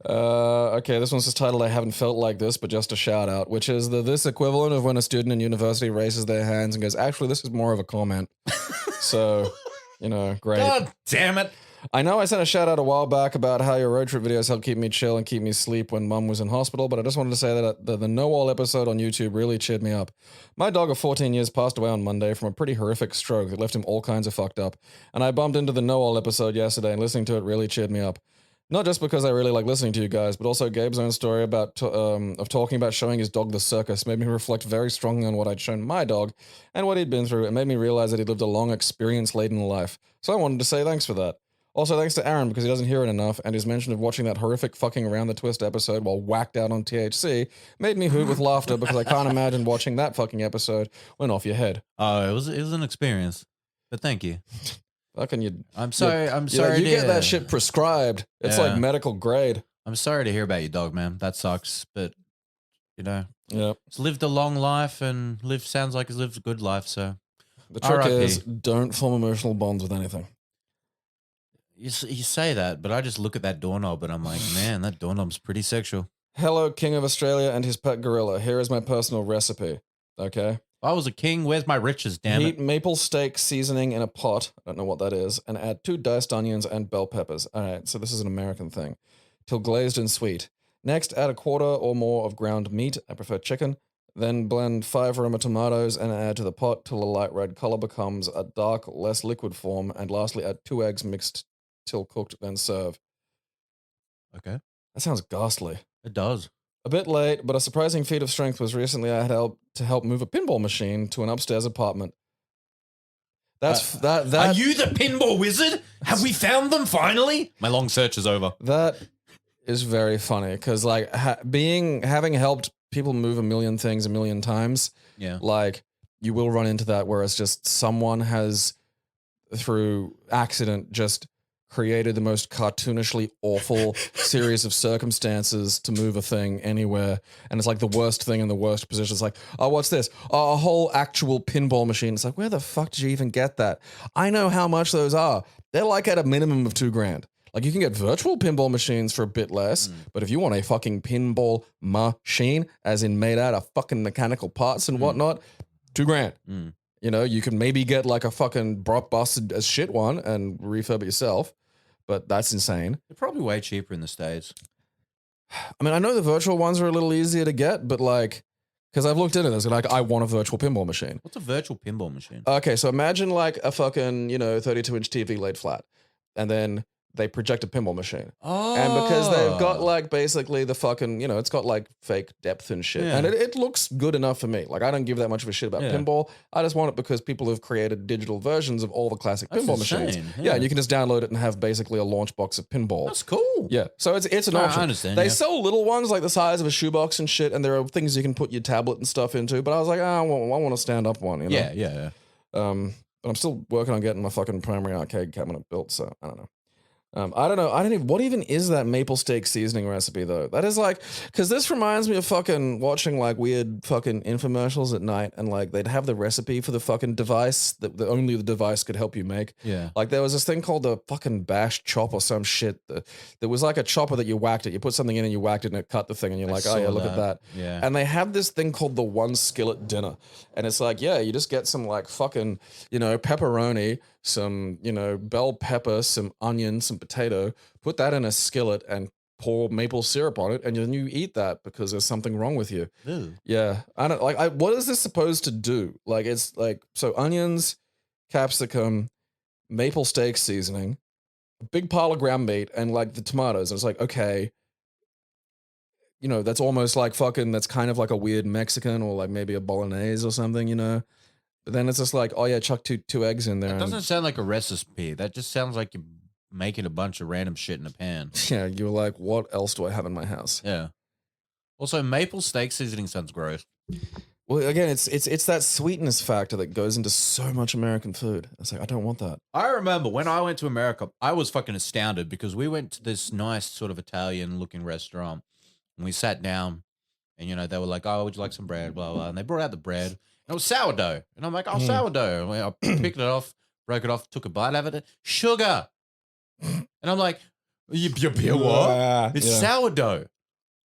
Okay, this one's just titled I Haven't Felt Like This, but just a shout out, which is this equivalent of when a student in university raises their hands and goes, actually, this is more of a comment. So, great. God damn it. I know I sent a shout out a while back about how your road trip videos helped keep me chill and keep me asleep when mum was in hospital, but I just wanted to say that the No All episode on YouTube really cheered me up. My dog of 14 years passed away on Monday from a pretty horrific stroke that left him all kinds of fucked up, and I bumped into the No All episode yesterday and listening to it really cheered me up. Not just because I really like listening to you guys, but also Gabe's own story about of talking about showing his dog the circus made me reflect very strongly on what I'd shown my dog and what he'd been through. It made me realize that he'd lived a long, experience-laden life. So I wanted to say thanks for that. Also, thanks to Aaron because he doesn't hear it enough, and his mention of watching that horrific fucking Around the Twist episode while whacked out on THC made me hoot with laughter because I can't imagine watching that fucking episode when off your head. Oh, it was an experience, but thank you. Fucking you. I'm sorry. You get that shit prescribed. It's like medical grade. I'm sorry to hear about your dog, man. That sucks, but yeah, it's lived a long life and sounds like it's lived a good life. So the trick is don't form emotional bonds with anything. You say that, but I just look at that doorknob and I'm like, man, that doorknob's pretty sexual. Hello, King of Australia and his pet gorilla. Here is my personal recipe. Okay. If I was a king, where's my riches, damn it? Heat maple steak seasoning in a pot. I don't know what that is. And add 2 diced onions and bell peppers. All right, so this is an American thing. Till glazed and sweet. Next, add a quarter or more of ground meat. I prefer chicken. Then blend 5 Roma tomatoes and add to the pot till a light red color becomes a dark, less liquid form. And lastly, add 2 eggs mixed till cooked, then serve. Okay. That sounds ghastly. It does. A bit late, but a surprising feat of strength was recently I had to help move a pinball machine to an upstairs apartment. That. Are you the pinball wizard? Have we found them finally? My long search is over. That is very funny because having helped people move a million things a million times, Yeah. like you will run into that where it's just someone has through accident just created the most cartoonishly awful series of circumstances to move a thing anywhere, and it's like the worst thing in the worst position. It's like, oh, what's this? Oh, a whole actual pinball machine. It's like, where the fuck did you even get that? I know how much those are. They're like at a minimum of $2,000. Like you can get virtual pinball machines for a bit less, but if you want a fucking pinball machine, as in made out of fucking mechanical parts and whatnot, $2,000. You know, you can maybe get like a fucking busted as shit one and refurb it yourself, but that's insane. They're probably way cheaper in the States. I mean, I know the virtual ones are a little easier to get, but like, because I've looked into this, like, I want a virtual pinball machine. What's a virtual pinball machine? Okay, so imagine like a fucking, 32-inch TV laid flat, and then they project a pinball machine. Oh. And because they've got like basically the fucking, it's got like fake depth and shit. Yeah. And it looks good enough for me. Like I don't give that much of a shit about pinball. I just want it because people have created digital versions of all the classic pinball machines. Yeah, and you can just download it and have basically a launch box of pinball. That's cool. Yeah, so it's an option. I understand. They sell little ones like the size of a shoebox and shit, and there are things you can put your tablet and stuff into. But I was like, I want a stand up one. Yeah. But I'm still working on getting my fucking primary arcade cabinet built. So I don't know. I don't know. What even is that maple steak seasoning recipe though? That is like, because this reminds me of fucking watching like weird fucking infomercials at night, and like they'd have the recipe for the fucking device that only the device could help you make. Yeah. Like there was this thing called the fucking bash chop or some shit. There was like a chopper that you whacked it. You put something in and you whacked it and it cut the thing, and you're like, oh yeah, look at that. Yeah. And they had this thing called the one skillet dinner, and it's like, yeah, you just get some like fucking pepperoni, some bell pepper, some onion, some potato, put that in a skillet and pour maple syrup on it, and then you eat that because there's something wrong with you. Ew. Yeah, I don't like. What is this supposed to do? Like, it's like, so onions, capsicum, maple steak seasoning, a big pile of ground meat, and like the tomatoes. And it's like, okay, that's almost like fucking. That's kind of like a weird Mexican or like maybe a bolognese or something, But then it's just like, oh yeah, chuck two eggs in there. That doesn't sound like a recipe. That just sounds like you're making a bunch of random shit in a pan. Yeah, you're like, what else do I have in my house? Yeah. Also, maple steak seasoning sounds gross. Well, again, it's that sweetness factor that goes into so much American food. It's like, I don't want that. I remember when I went to America, I was fucking astounded because we went to this nice sort of Italian-looking restaurant, and we sat down, and they were like, "Oh, would you like some bread?" Blah blah, and they brought out the bread. It was sourdough. And I'm like, oh, sourdough. And I picked it off, broke it off, took a bite out of it. Sugar. And I'm like, you what? It's sourdough.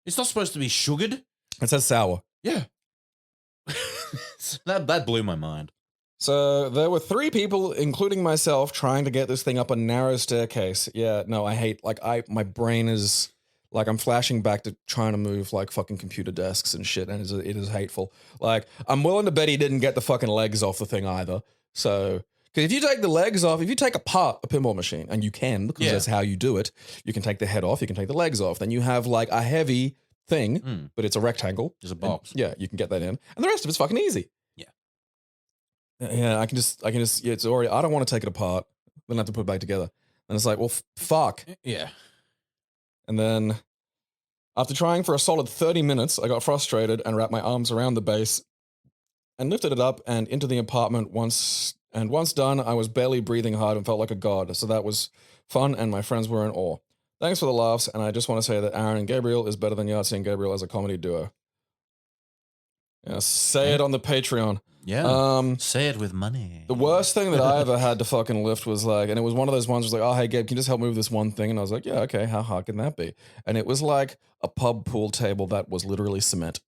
It's not supposed to be sugared. It says sour. Yeah. that blew my mind. So there were 3 people, including myself, trying to get this thing up a narrow staircase. Yeah, no, I hate, my brain is... Like, I'm flashing back to trying to move, like, fucking computer desks and shit, and it is hateful. Like, I'm willing to bet he didn't get the fucking legs off the thing either. So, because if you take the legs off, if you take apart a pinball machine, and you can, because that's how you do it, you can take the head off, you can take the legs off, then you have, like, a heavy thing, but it's a rectangle. There's a box. Yeah, you can get that in. And the rest of it's fucking easy. Yeah. Yeah, I can just, yeah, it's already, I don't want to take it apart, then I have to put it back together. And it's like, well, fuck. Yeah. And then, after trying for a solid 30 minutes, I got frustrated and wrapped my arms around the base and lifted it up and into the apartment once done, I was barely breathing hard and felt like a god. So that was fun, and my friends were in awe. Thanks for the laughs, and I just want to say that Aaron and Gabriel is better than Yahtzee and Gabriel as a comedy duo. Yeah, say it on the Patreon. Yeah. Say it with money. The worst thing that I ever had to fucking lift was like, and it was one of those ones where was like, oh, hey, Gabe, can you just help move this one thing? And I was like, yeah, okay, how hard can that be? And it was like a pub pool table that was literally cement.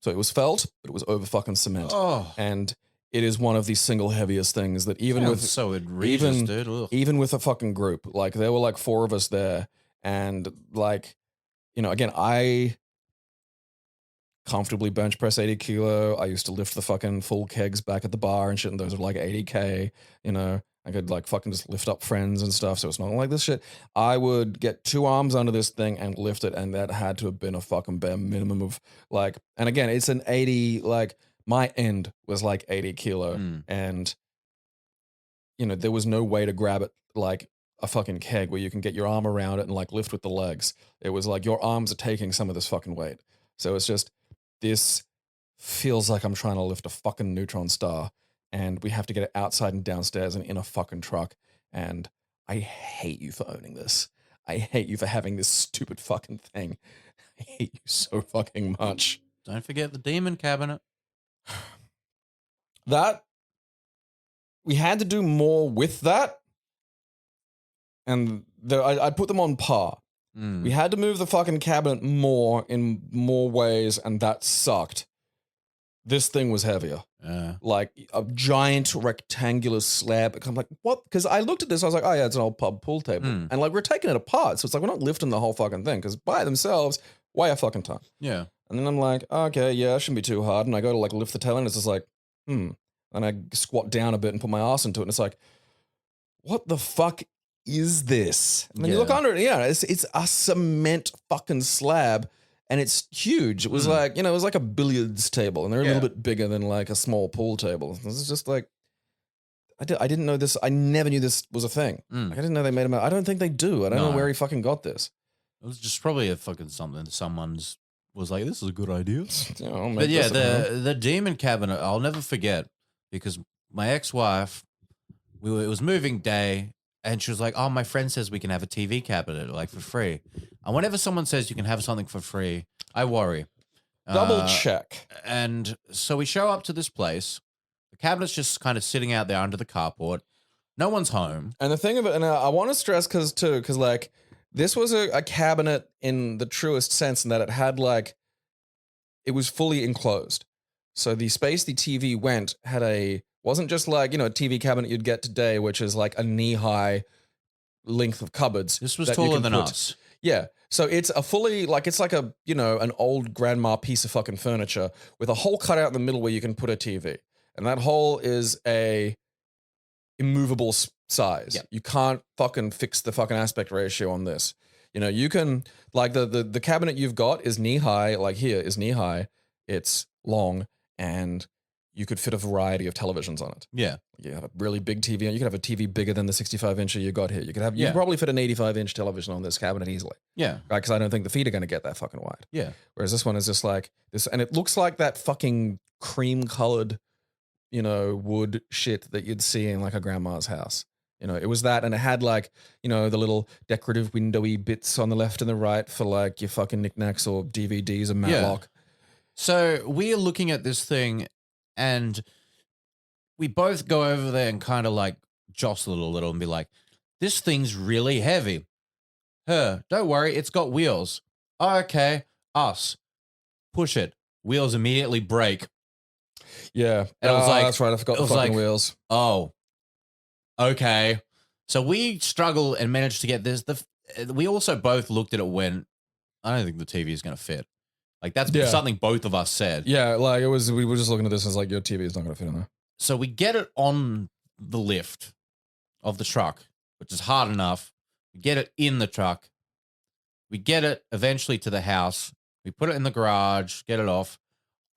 So it was felt, but it was over fucking cement. Oh. And it is one of the single heaviest things that even Sounds with so egregious, dude. Ugh. even with a fucking group, like there were like 4 of us there, and like, again, I comfortably bench press 80 kilo. I used to lift the fucking full kegs back at the bar and shit, and those are like 80K, I could like fucking just lift up friends and stuff, so it's not like this shit. I would get 2 arms under this thing and lift it, and that had to have been a fucking bare minimum of like, and again, it's an 80, like my end was like 80 kilo, and there was no way to grab it like a fucking keg where you can get your arm around it and like lift with the legs. It was like your arms are taking some of this fucking weight. So it's just, this feels like I'm trying to lift a fucking neutron star, and we have to get it outside and downstairs and in a fucking truck. And I hate you for owning this. I hate you for having this stupid fucking thing. I hate you so fucking much. Don't forget the demon cabinet. That, we had to do more with that, and I'd put them on par. We had to move the fucking cabinet more in more ways, and that sucked. This thing was heavier. Like a giant rectangular slab. I'm like, what? Because I looked at this, I was like, oh yeah, it's an old pub pool table. And like, we're taking it apart. So it's like, we're not lifting the whole fucking thing, because by themselves, why a fucking time? Yeah. And then I'm like, okay, yeah, it shouldn't be too hard. And I go to like lift the tail, and it's just like, And I squat down a bit and put my ass into it, and it's like, what the fuck is this? And then you look under it, it's a cement fucking slab. And it's huge. It was like, it was like a billiards table, and they're a little bit bigger than like a small pool table. This is just like, I didn't know this. I never knew this was a thing. Like, I didn't know they made them out. I don't think they do. I don't know where he fucking got this. It was just probably a fucking something. Someone's was like, this is a good idea. I'll make But yeah, this the demon cabinet, I'll never forget, because my ex-wife, it was moving day. And she was like, oh, my friend says we can have a TV cabinet, like, for free. And whenever someone says you can have something for free, I worry. Double check. And so we show up to this place. The cabinet's just kind of sitting out there under the carport. No one's home. And the thing of it, and I want to stress, because like, this was a cabinet in the truest sense, in that it had like, it was fully enclosed. So the space the TV went wasn't just like, a TV cabinet you'd get today, which is like a knee-high length of cupboards. This was taller than us. Yeah. So it's a fully, like, it's like a, an old grandma piece of fucking furniture with a hole cut out in the middle where you can put a TV. And that hole is a immovable size. Yep. You can't fucking fix the fucking aspect ratio on this. You can, like, the cabinet you've got is knee-high, like here is knee-high. It's long, and you could fit a variety of televisions on it. Yeah. You have a really big TV, and you could have a TV bigger than the 65-incher you got here. You could probably fit an 85-inch television on this cabinet easily. Yeah. Right? Because I don't think the feet are going to get that fucking wide. Yeah. Whereas this one is just like this, and it looks like that fucking cream-colored, wood shit that you'd see in like a grandma's house. It was that, and it had like, the little decorative windowy bits on the left and the right for like your fucking knickknacks or DVDs or Matlock. So we are looking at this thing, and we both go over there and kind of like jostle it a little and be like, this thing's really heavy. Don't worry, it's got wheels. Oh, okay, us. Push it. Wheels immediately break. Yeah. And it was like, that's right, I forgot the fucking wheels. Oh, okay. So we struggle and managed to get this. We also both looked at it when, I don't think the TV is going to fit. Like, that's something both of us said. Yeah, like we were just looking at this and it's like, your TV is not going to fit in there. So we get it on the lift of the truck, which is hard enough. We get it in the truck. We get it eventually to the house. We put it in the garage, get it off.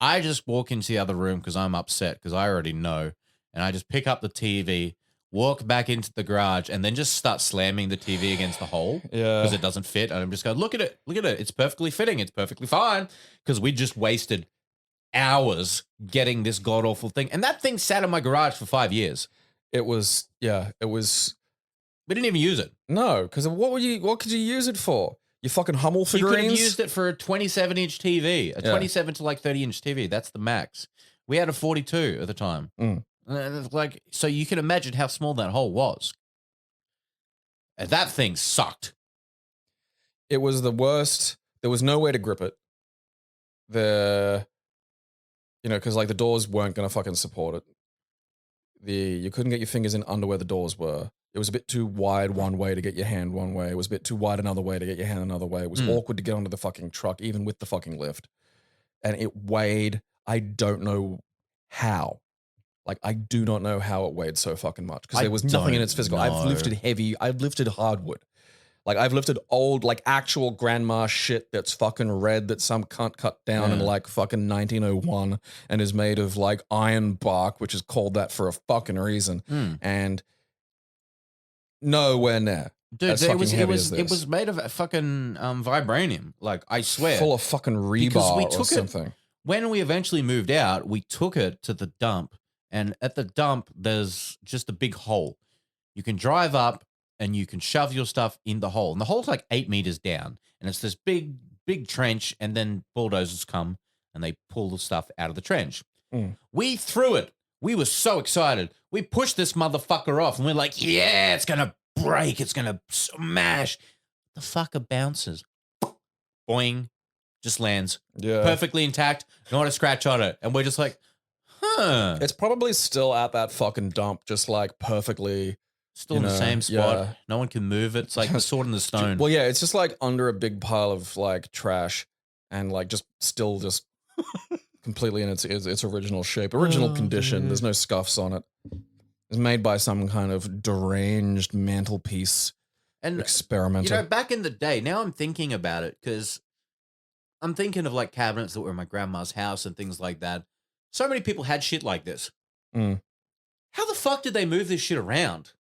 I just walk into the other room because I'm upset because I already know. And I just pick up the TV, walk back into the garage, and then just start slamming the TV against the hole. Yeah. Because it doesn't fit. And I'm just going, look at it. Look at it. It's perfectly fitting. It's perfectly fine. Because we just wasted hours getting this god-awful thing. And that thing sat in my garage for 5 years. It was. We didn't even use it. No, because what could you use it for? Your fucking Hummel You figurines? could have used it for a 27-inch TV, a 27 to like 30-inch TV. That's the max. We had a 42 at the time. Like, so you can imagine how small that hole was. And that thing sucked. It was the worst. There was no way to grip it. Because like the doors weren't going to fucking support it. You couldn't get your fingers in under where the doors were. It was a bit too wide one way to get your hand one way. It was a bit too wide another way to get your hand another way. It was awkward to get onto the fucking truck, even with the fucking lift. And it weighed, I don't know how. Like, I do not know how it weighed so fucking much. Because there was nothing in its physical. I've lifted heavy. I've lifted hardwood. Like, I've lifted old, like, actual grandma shit that's fucking red that some cunt cut down in, like, fucking 1901 and is made of, like, iron bark, which is called that for a fucking reason. And nowhere near Dude, as it fucking was heavy as it this. was made of fucking vibranium. Like, I swear. Full of fucking Because we rebar or took it- something. When we eventually moved out, we took it to the dump, and at the dump, there's just a big hole. You can drive up and you can shove your stuff in the hole. And the hole's like 8 meters down, and it's this big, big trench, and then bulldozers come and they pull the stuff out of the trench. Mm. We threw it. We were so excited. We pushed this motherfucker off, and we're like, yeah, it's going to break. It's going to smash. The fucker bounces. Boing. Just lands. Yeah. Perfectly intact. Not a scratch on it. And we're just like, huh. It's probably still at that fucking dump, just like perfectly. Still in the same spot. No one can move it. It's like the sword in the stone. Well, yeah, it's just like under a big pile of like trash and like just still just completely in its original shape, original condition. There's no scuffs on it. It's made by some kind of deranged mantelpiece And experimenter. you know, back in the day, now I'm thinking about it because I'm thinking of like cabinets that were in my grandma's house and things like that. So many people had shit like this. Mm. How the fuck did they move this shit around?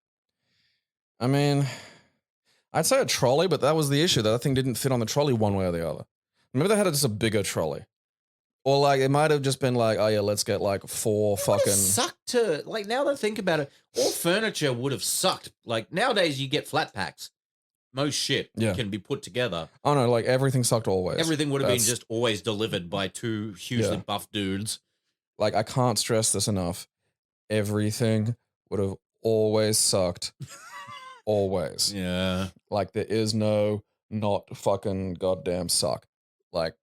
I mean, I'd say a trolley, but that was the issue. That thing didn't fit on the trolley one way or the other. Maybe they had just a bigger trolley. Or like it might have just been like, oh yeah, let's get like 4 fucking. Sucked to, like, now that I think about it, all furniture would have sucked. Like nowadays you get flat packs. Most shit can be put together. Oh no, like everything sucked always. Everything would have been just always delivered by 2 hugely buff dudes. Like I can't stress this enough. Everything would have always sucked. Always. Yeah. Like there is no not fucking goddamn suck. Like,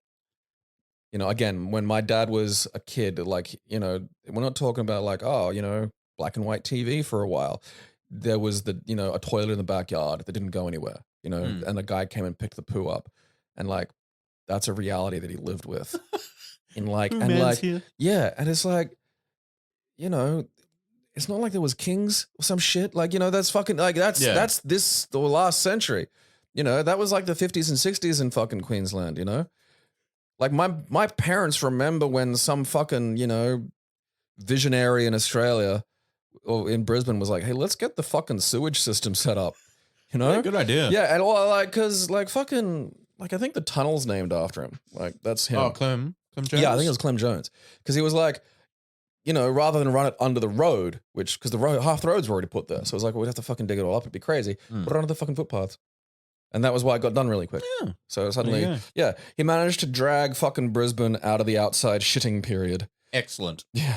you know, again, when my dad was a kid, like, you know, we're not talking about like, oh, you know, black and white TV for a while. There was the, you know, a toilet in the backyard that didn't go anywhere, you know, and a guy came and picked the poo up. And like, that's a reality that he lived with. And like, yeah. And it's like, you know, it's not like there was kings or some shit. Like, you know, that's fucking like that's the last century. You know, that was like the 50s and 60s in fucking Queensland, you know? Like my parents remember when some fucking, you know, visionary in Australia or in Brisbane was like, hey, let's get the fucking sewage system set up. You know? Yeah, good idea. Yeah, and well, like, cause like fucking like I think the tunnel's named after him. Like that's him. Oh, Clem Jones? Yeah, I think it was Clem Jones. Because he was like, you know, rather than run it under the road, which, because the road, half the roads were already put there. So it was like, well, we'd have to fucking dig it all up. It'd be crazy. Put it under the fucking footpaths. And that was why it got done really quick. Yeah. So suddenly, he managed to drag fucking Brisbane out of the outside shitting period. Excellent. Yeah.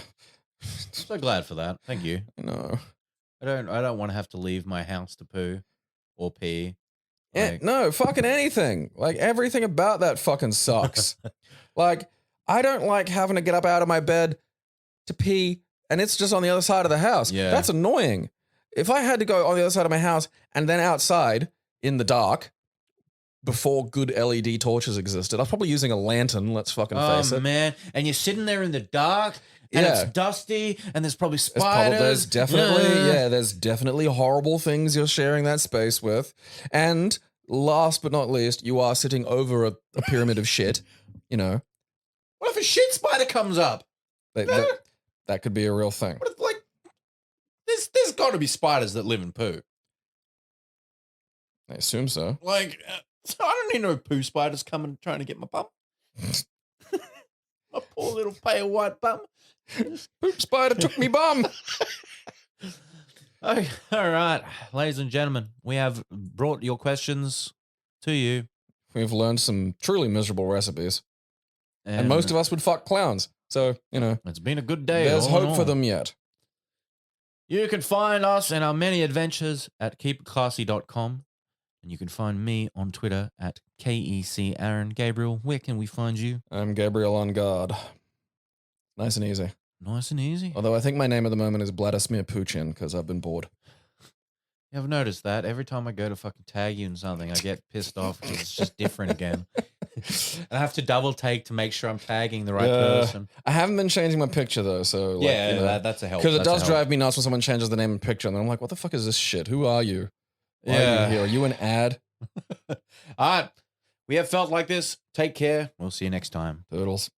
So glad for that. Thank you. No. I don't want to have to leave my house to poo or pee. No, fucking anything. Like everything about that fucking sucks. Like, I don't like having to get up out of my bed to pee and it's just on the other side of the house. Yeah. That's annoying. If I had to go on the other side of my house and then outside in the dark before good LED torches existed, I was probably using a lantern, let's fucking face it. Oh, man. And you're sitting there in the dark and it's dusty and there's probably spiders. There's definitely horrible things you're sharing that space with. And last but not least, you are sitting over a pyramid of shit, you know. What if a shit spider comes up? That could be a real thing. What if, like, there's got to be spiders that live in poo. I assume so. Like, so I don't need no poo spiders coming trying to get my bum. My poor little pale white bum. Poop spider took me bum. Okay, all right, ladies and gentlemen, we have brought your questions to you. We've learned some truly miserable recipes. And most of us would fuck clowns. So, you know. It's been a good day. There's hope for them yet. You can find us and our many adventures at keepitclassy.com. And you can find me on Twitter at KEC Aaron. Gabriel, where can we find you? I'm Gabriel on guard. Nice and easy. Nice and easy. Although I think my name at the moment is Vladimir Putin because I've been bored. Yeah, I've noticed that. Every time I go to fucking tag you in something, I get pissed off because it's just different again. I have to double take to make sure I'm tagging the right person. I haven't been changing my picture though, so like, yeah, you know, that's a help. Because it does drive me nuts when someone changes the name and picture, and then I'm like, "What the fuck is this shit? Who are you? Why are you here? Are you an ad?" All right, we have felt like this. Take care. We'll see you next time. Toodles.